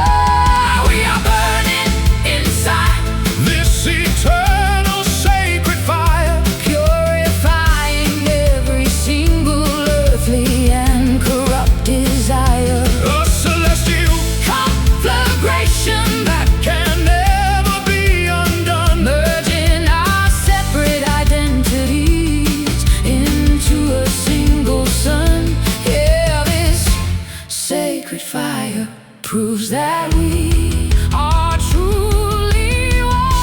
we are burning inside, This eternal sacred fire, purifying every single earthly and corrupt desire. a celestial Conflagration that can never be undone. merging our separate identities into a single sun. Yeah, this sacred fire proves that we are truly one.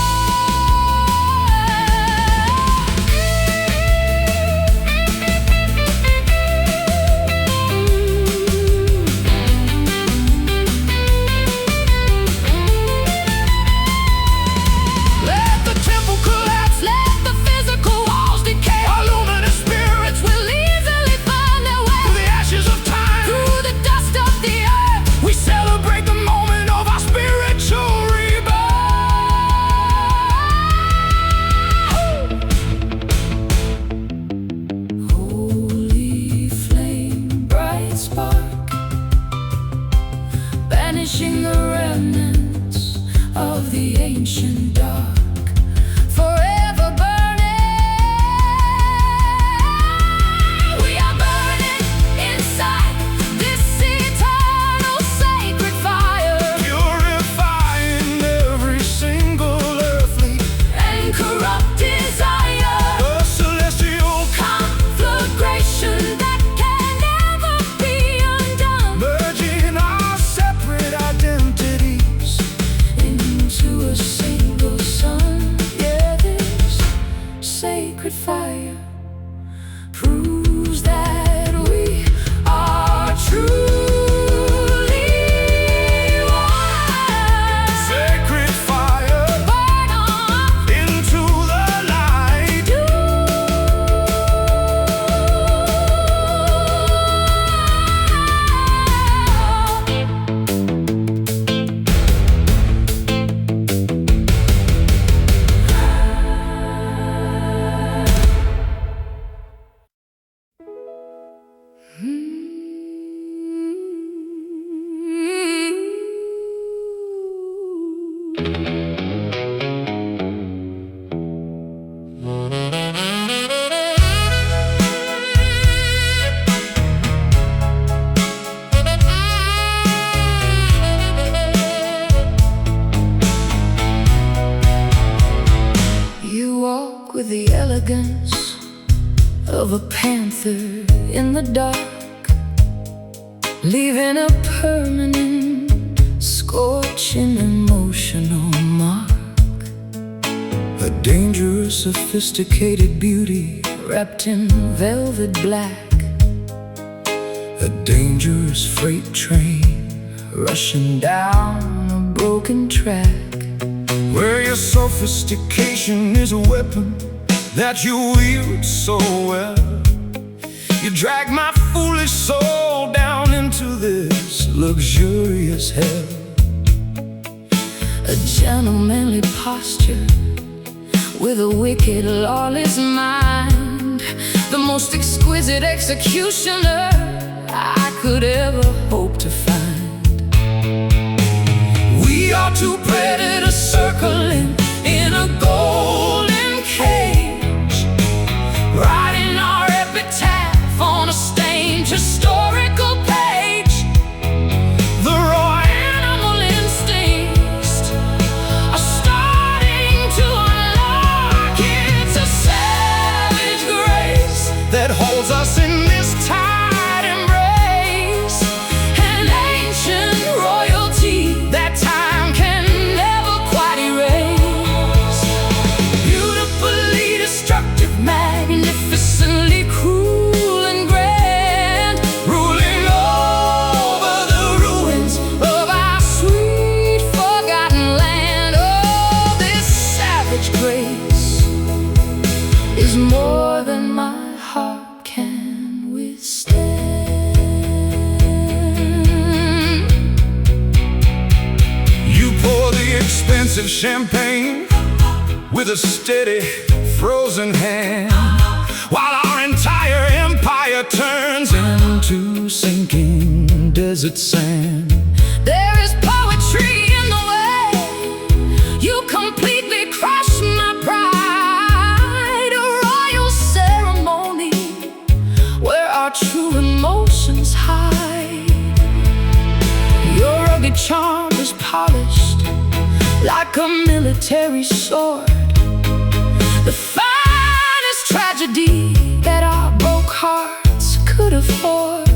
ancient dark, forever burning. We are burning inside this eternal sacred fire, purifying every single earthly and corrupt desire, a celestial conflagration that can never be undone, merging our separate identities into a single sun. Yeah, this sacred fire proves that we are truly one. sacred fire. Burn on Into the light, you walk with the elegance of a panther in the dark, leaving a permanent, scorching, emotional mark. a dangerous, Sophisticated beauty wrapped in velvet black, a dangerous freight train rushing down a broken track. where your sophistication is a weapon that you wield so well. You drag my foolish soul down into this luxurious hell. A gentlemanly posture with a wicked, lawless mind, the most exquisite executioner I could ever hope to find. We are two predators circling in a golden cage, writing our epitaph on a stained historical page. the raw Animal instincts are starting to unlock. It's a savage grace that holds us in this tight embrace, an ancient royalty that time can never quite erase. Beautifully destructive, magnificently cruel and grand, ruling over the ruins of our sweet forgotten land. Oh, this savage grace is more than my heart can withstand. You pour the expensive champagne with a steady, frozen hand, while our entire empire turns into sinking desert sand. There is poetry in the way you completely crush my pride, a royal ceremony where our true emotions hide. Your rugged charm is polished like a military sword, the finest tragedy that our broke hearts could afford.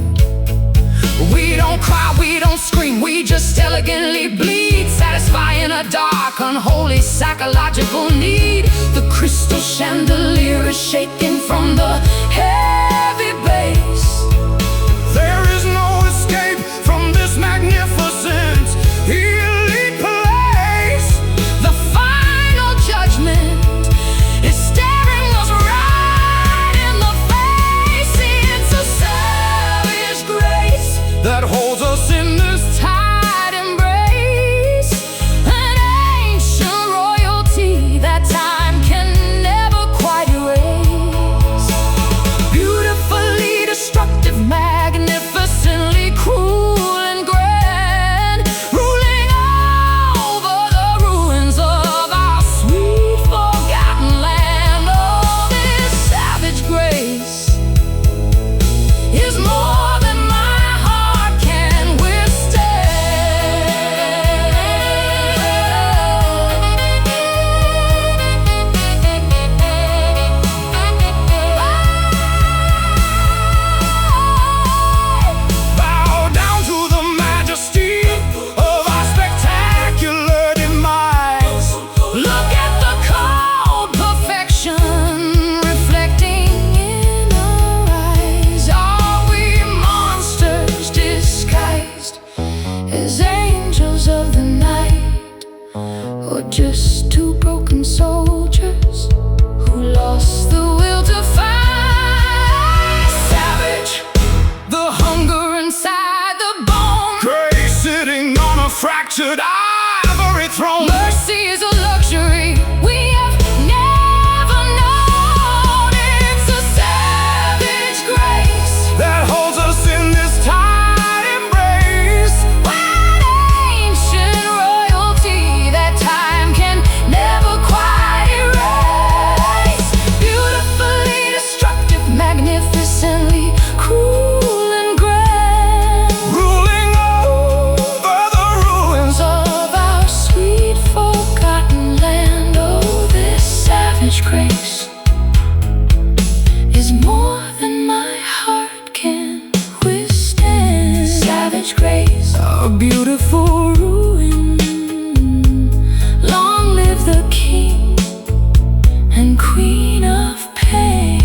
We don't cry, we don't scream, we just elegantly bleed, satisfying a dark, unholy, psychological need. The crystal chandelier is shaking from the heavy base. There is no escape from this magnificent, elite place. The final judgment is staring us right in the face. It's a savage grace that holds us in this tight embrace, an ancient royalty that time can never quite erase. Beautifully destructive, to the ivory throne. Mercy is a luxury we have never known. It's a savage grace that holds us in this tight embrace. what ancient royalty that time can never quite erase. Beautifully destructive, magnificently cruel and grand, Ruling over the ruins of our sweet forgotten land. Oh, this savage grace is more than my heart can withstand. Savage grace, a beautiful ruin. Long live the king and queen of pain.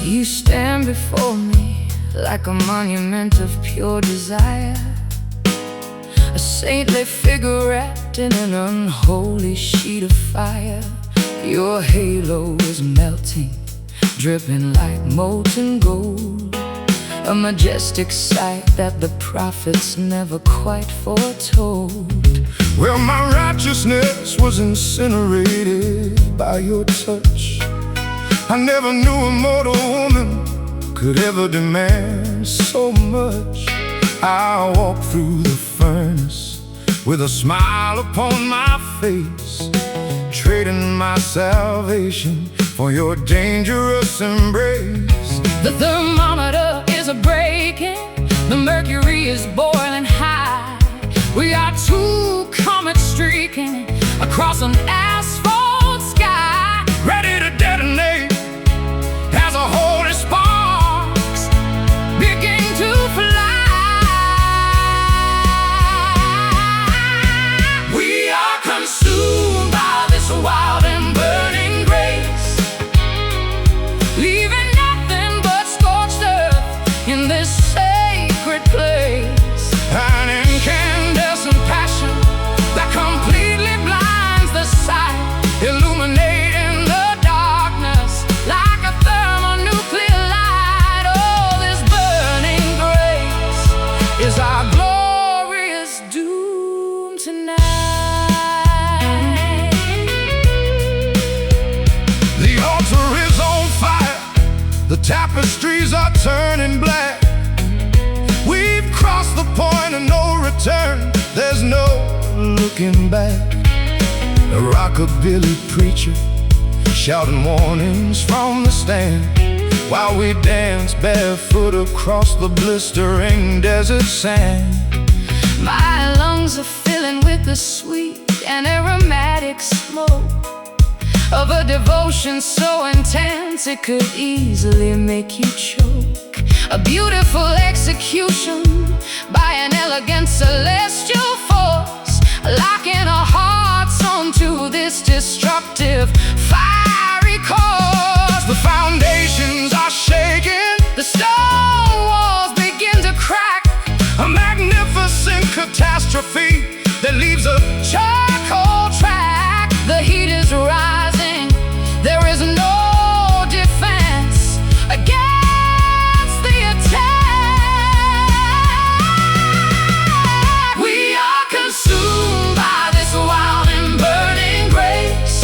You stand before me like a monument of pure desire, a saintly figure wrapped in an unholy sheet of fire. Your halo is melting, dripping like molten gold, a majestic sight that the prophets never quite foretold. Well, my righteousness was incinerated by your touch. I never knew a mortal woman could ever demand so much. I walk through the furnace with a smile upon my face, trading my salvation for your dangerous embrace. The thermometer is a-breaking, the mercury is boiling high. We are two comets streaking across an asphalt sky, Ready to detonate as a holy sparks begin to fly. We are consumed by this wild and burning grace, Leaving nothing but scorched earth in this sacred place. an incandescent passion that completely blinds the sight, illuminating the darkness like a thermonuclear light. Oh, this burning grace is our glorious doom tonight. The altar is on fire, the tapestries are turning black. We've crossed the point of no return, there's no looking back. A rockabilly preacher shouting warnings from the stand, while we dance barefoot across the blistering desert sand. My lungs are filling with the sweet and aromatic smoke of a devotion so intense it could easily make you choke. A beautiful execution by an elegant celestial force, locking our hearts onto this destructive fiery course. The foundations are shaking, The stone walls begin to crack, a magnificent catastrophe that leaves a charcoal track. The heat is rising, there is no defense against the attack. We are consumed by this wild and burning grace,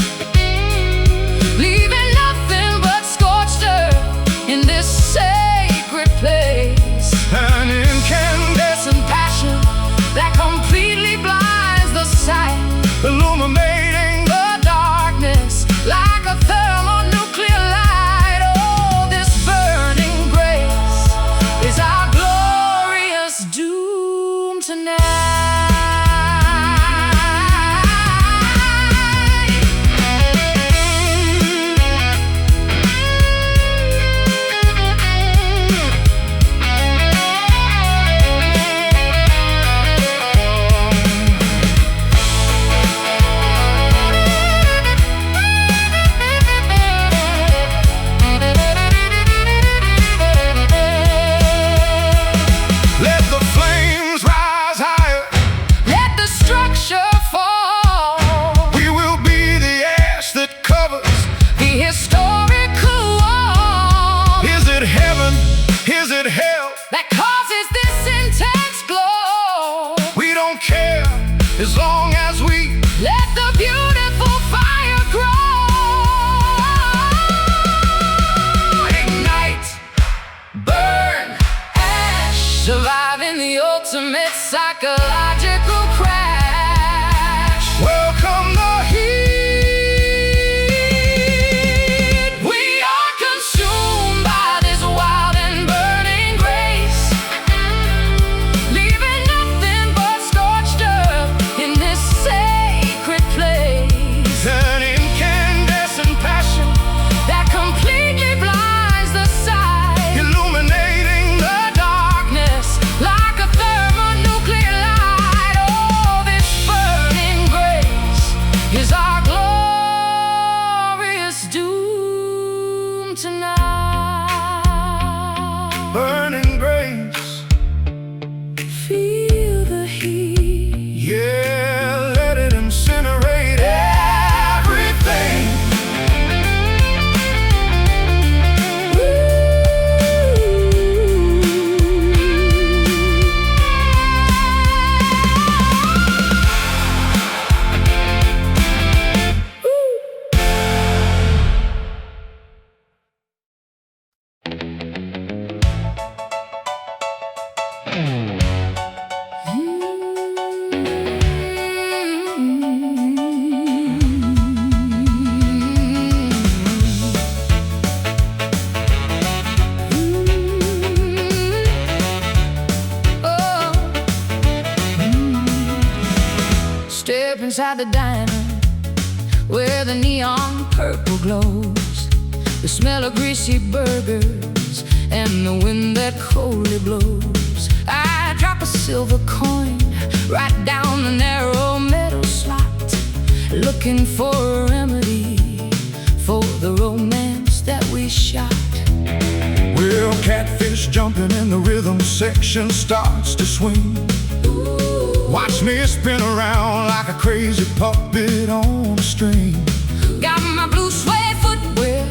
the historical war. Is it heaven? Is it hell? That causes this intense glow. We don't care as long as we let the beautiful fire grow. Ignite, burn, ash, surviving the ultimate psychological crash. welcome the heat. We are consumed by this wild and burning grace, leaving nothing but scorched earth in this sacred place. An incandescent passion That completely blinds the sight, illuminating the darkness like a thermonuclear light. Oh, this burning grace is our glorious doom tonight. burning grace. Feel the heat. Yeah, let it incinerate everything. Step inside the diner where the neon purple glows, the smell of greasy burgers and the wind that coldly blows. I drop a silver coin right down the narrow metal slot, looking for a remedy for the romance that we shot. Well, catfish jumping in the rhythm section starts to swing. Watch me spin around like a crazy puppet on a string. Got my blue suede footwear,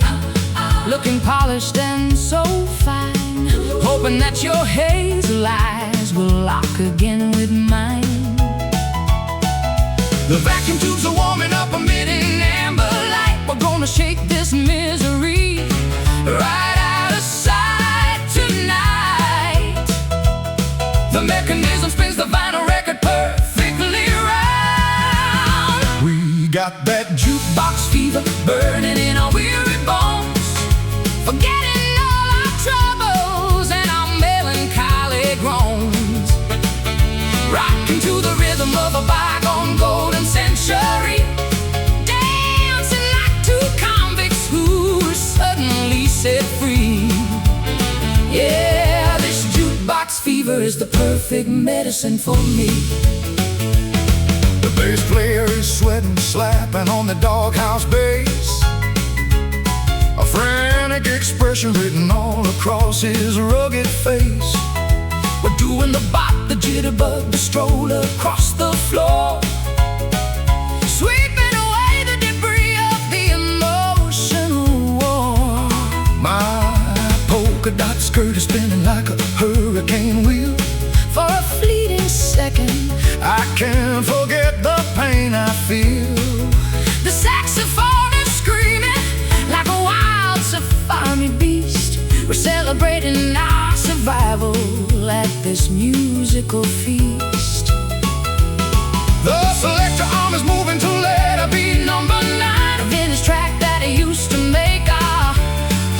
looking polished and so fine, hoping that your hazel eyes will lock again with mine. The vacuum tubes are warming up amid an amber light. We're gonna shake this misery right out of sight tonight. The mechanism spins the vinyl record perfectly round. We got that Jukebox fever burning in our weary bones, forgetting all our troubles and our melancholy groans, rocking to the rhythm of a bygone golden century, dancing like two convicts who were suddenly set free. Yeah, this jukebox fever is the perfect medicine for me. The bass player is sweating, slapping on the doghouse bass, a frantic expression written all across his rugged face. We're doing the bop, the jitterbug, the stroll across the floor, sweeping away the debris of the emotional war. My polka dot skirt is spinning like a hurricane wheel. For a fleeting second, I can't forget the pain I feel. the saxophone is screaming like a wild safari beast. We're celebrating our survival at this musical feast. The selector arm is moving to let her be number 9 A vintage track that I used to make our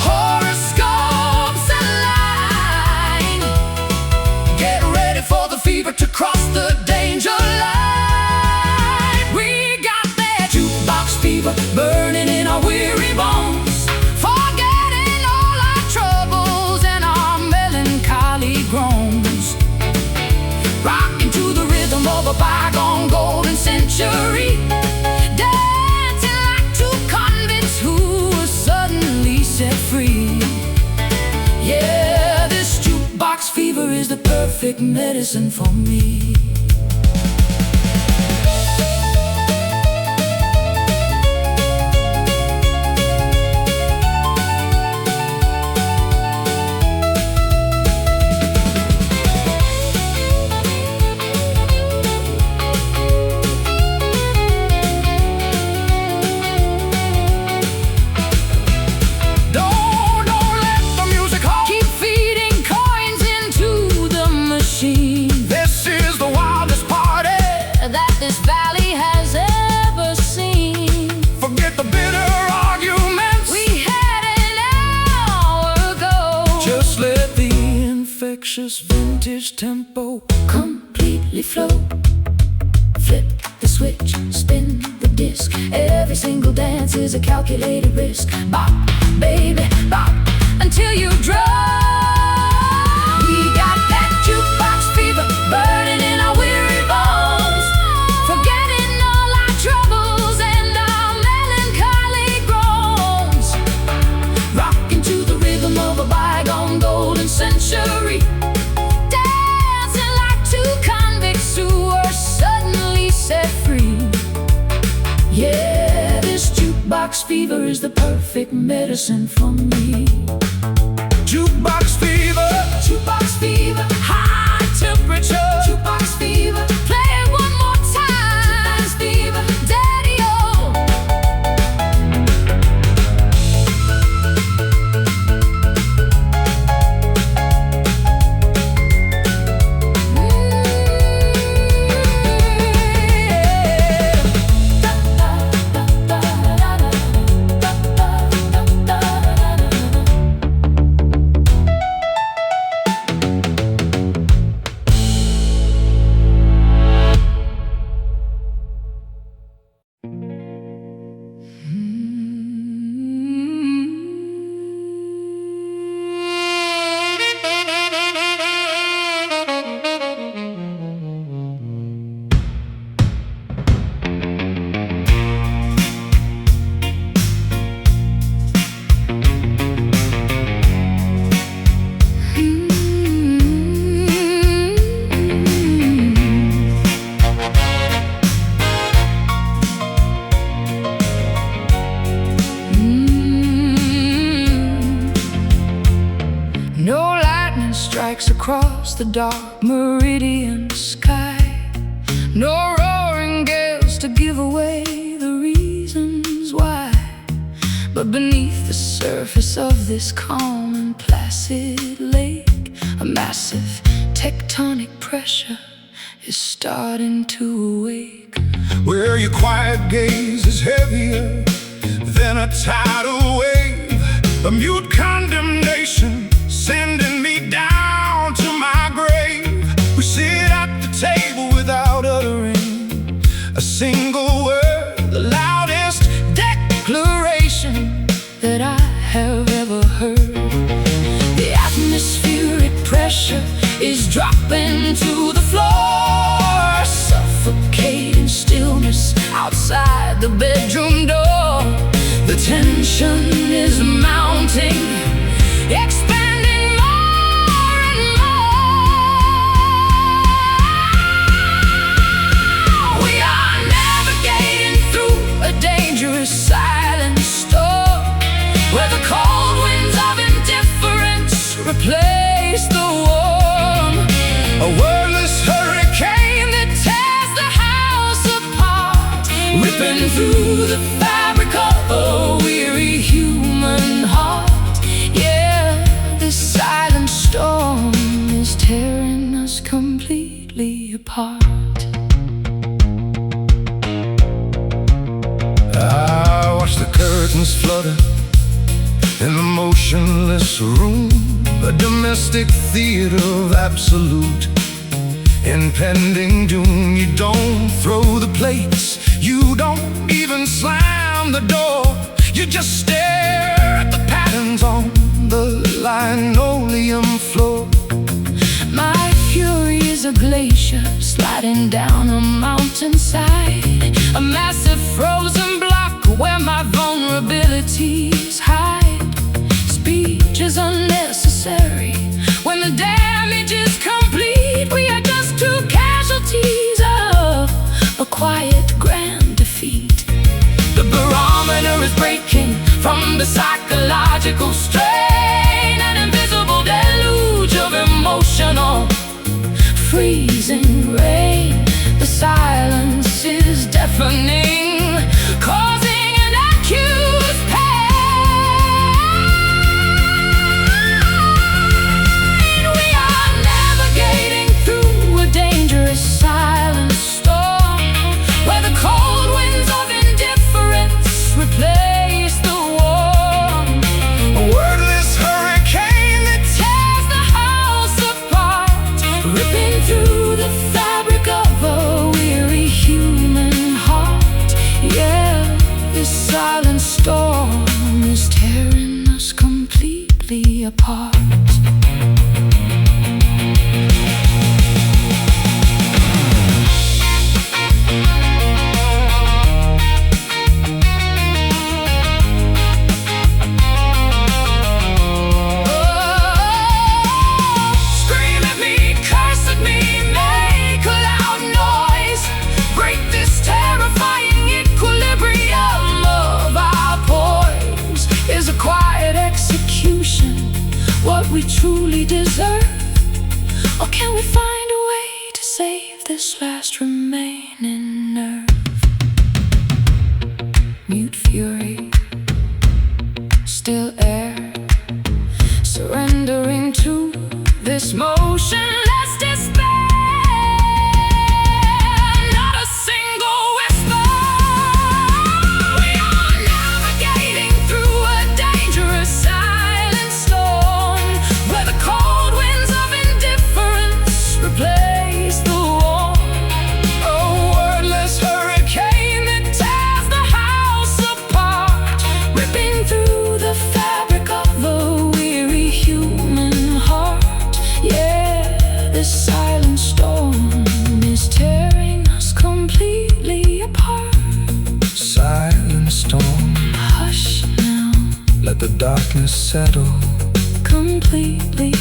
horoscopes align. Get ready for the fever to cross the danger line. We got that jukebox fever burning in our weary bones, forgetting all our troubles and our melancholy groans, rocking to the rhythm of a bygone golden century, dancing like two convicts who were suddenly set free. Yeah, this jukebox fever is the perfect medicine for me. infectious vintage tempo completely flow. Flip the switch, spin the disc. Every single dance is a calculated risk. Bop, baby, bop, until you drop. We got that jukebox fever burning in our weary bones, forgetting all our troubles and our melancholic groans. Rocking to the rhythm of a bygone golden century, dancing like two convicts who were suddenly set free. Yeah, this jukebox fever is the perfect medicine for me. Jukebox fever, Jukebox fever, high temperature. Jukebox fever, play it one more time. Jukebox fever, daddy-o. Across the dark meridian sky, no roaring gales to give away the reasons why. But beneath the surface of this calm and placid lake, a massive tectonic pressure is starting to awake. where your quiet gaze is heavier than a tidal wave, a mute condemnation sending me down to my grave. We sit at the table without uttering a single word, the loudest declaration that I have ever heard. The atmospheric pressure is dropping to the floor, suffocating stillness outside the bedroom door. The tension is mounting, expanding more and more. We are navigating through a dangerous silent storm, where the cold winds of indifference replace the warm. a wordless hurricane that Tears the house apart, ripping through the fabric of a weary human heart. Yeah, this silent storm is tearing us completely apart. I watch the curtains flutter in the motionless room, a domestic theater of absolute impending doom. You don't throw the plates, you don't even slam the door, you just stare at the patterns on the linoleum floor. My fury is a glacier sliding down a mountainside, a massive frozen block where my vulnerabilities hide. Speech is unnecessary when the damage is complete. We are just two casualties of a quiet grand defeat. The barometer is breaking from the psychological strain, an invisible deluge of emotional freezing rain. The silence is deafening, causing an acute pain. We are navigating through a dangerous silent storm, where the cold winds of indifference replace the warm. A wordless hurricane that Tears the house apart, completely apart. What we truly deserve, or can we find a way to save this last remaining nerve? Mute fury, still air, surrendering to this motionless despair. Not a single whisper. We are navigating through a dangerous silent storm, where the cold winds of indifference replace the warm. A wordless hurricane that tears the house apart, ripping through the fabric of the weary human heart. Yeah, this silent storm is tearing us completely apart. Silent storm, Hush now, let the darkness settle completely.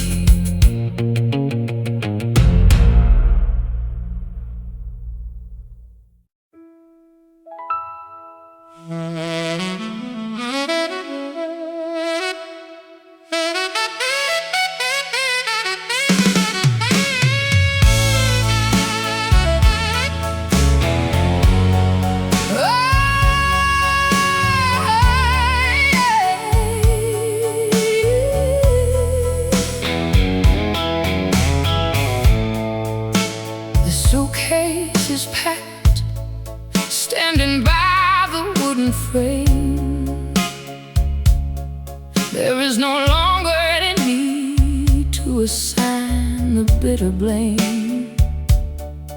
The suitcase is packed, standing by the wooden frame. There is no longer any need to assign the bitter blame.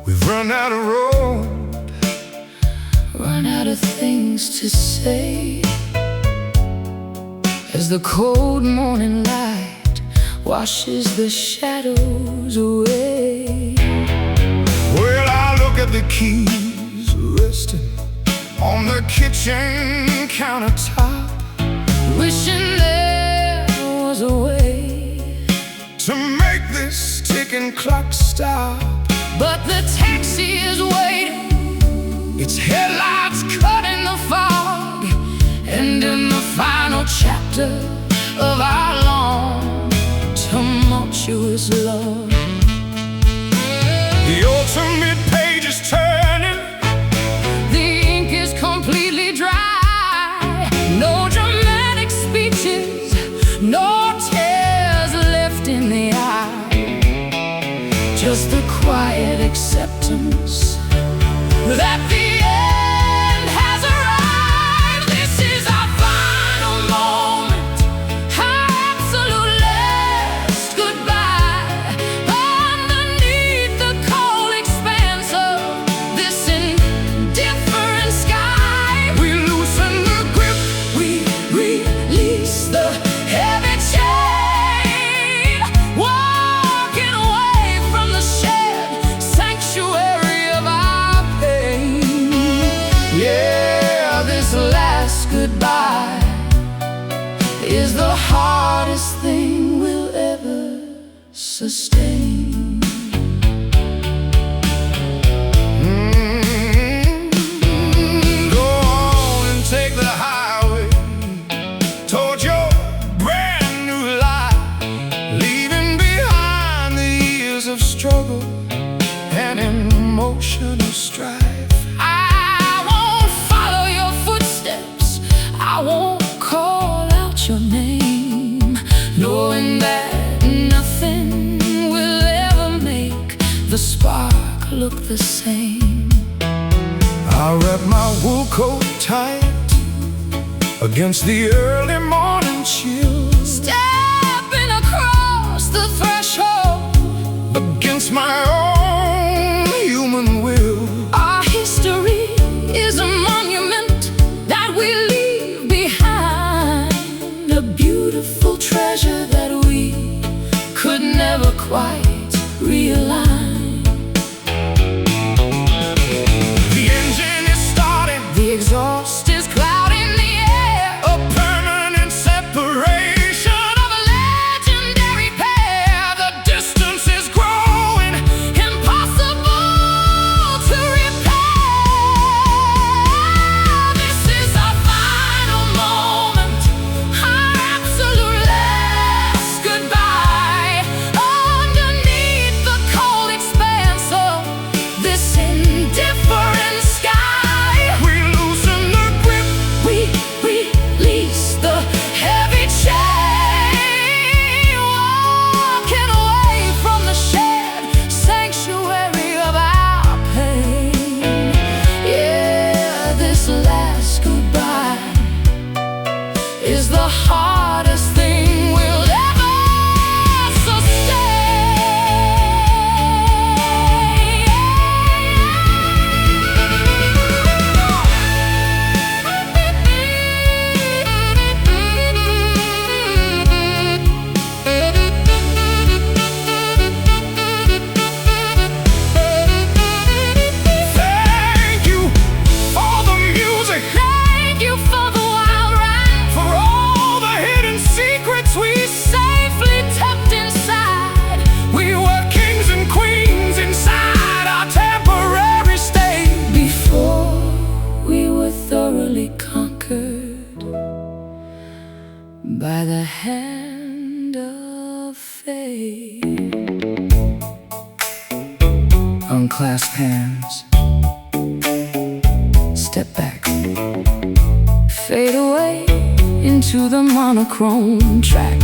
We've run out of road, Run out of things to say, as the cold morning light washes the shadows away. well, I look at the keys resting on the kitchen countertop, Wishing there was a way, to make this ticking clock stop. but the taxi is waiting, Its headlights cut in the fog, and in the final chapter of our long, tumultuous love. the ultimate page is turning. The ink is completely dry. No dramatic speeches, no tears left in the eye. Just the quiet acceptance that the end has arrived. This is our final moment, our absolute last goodbye. Underneath the cold expanse of this indifferent sky, we loosen the grip, we release the heavy chain, walking away from the shared sanctuary of our pain. Yeah, this last goodbye is the hardest thing we'll ever sustain. Go on and take the highway toward your brand new life, leaving behind the years of struggle and emotional strife. I won't follow your footsteps, I won't call out your name, knowing that nothing will ever make the spark look the same. I wrap my wool coat tight against the early morning chill, Stepping across the threshold, against my own human will. our history is a monument that we leave behind, a beautiful treasure quite realigned. The engine is starting, The exhaust is clouding the air, a permanent separation of a legendary pair. The distance is growing, Impossible to repair. This is our final moment, our absolute last goodbye. Underneath the cold expanse of this indifferent sky, we loosen the grip. we release the heavy chain, walking away from the shared sanctuary of our pain. Yeah, this last goodbye is the hardest thing we'll ever Thank you for the music, Thank you for the wild ride, for all the hidden secrets we safely tucked inside. We were kings and queens inside our temporary state. Before we were thoroughly conquered by the hand of fate. Unclasp hands, step back, fade away into the monochrome track.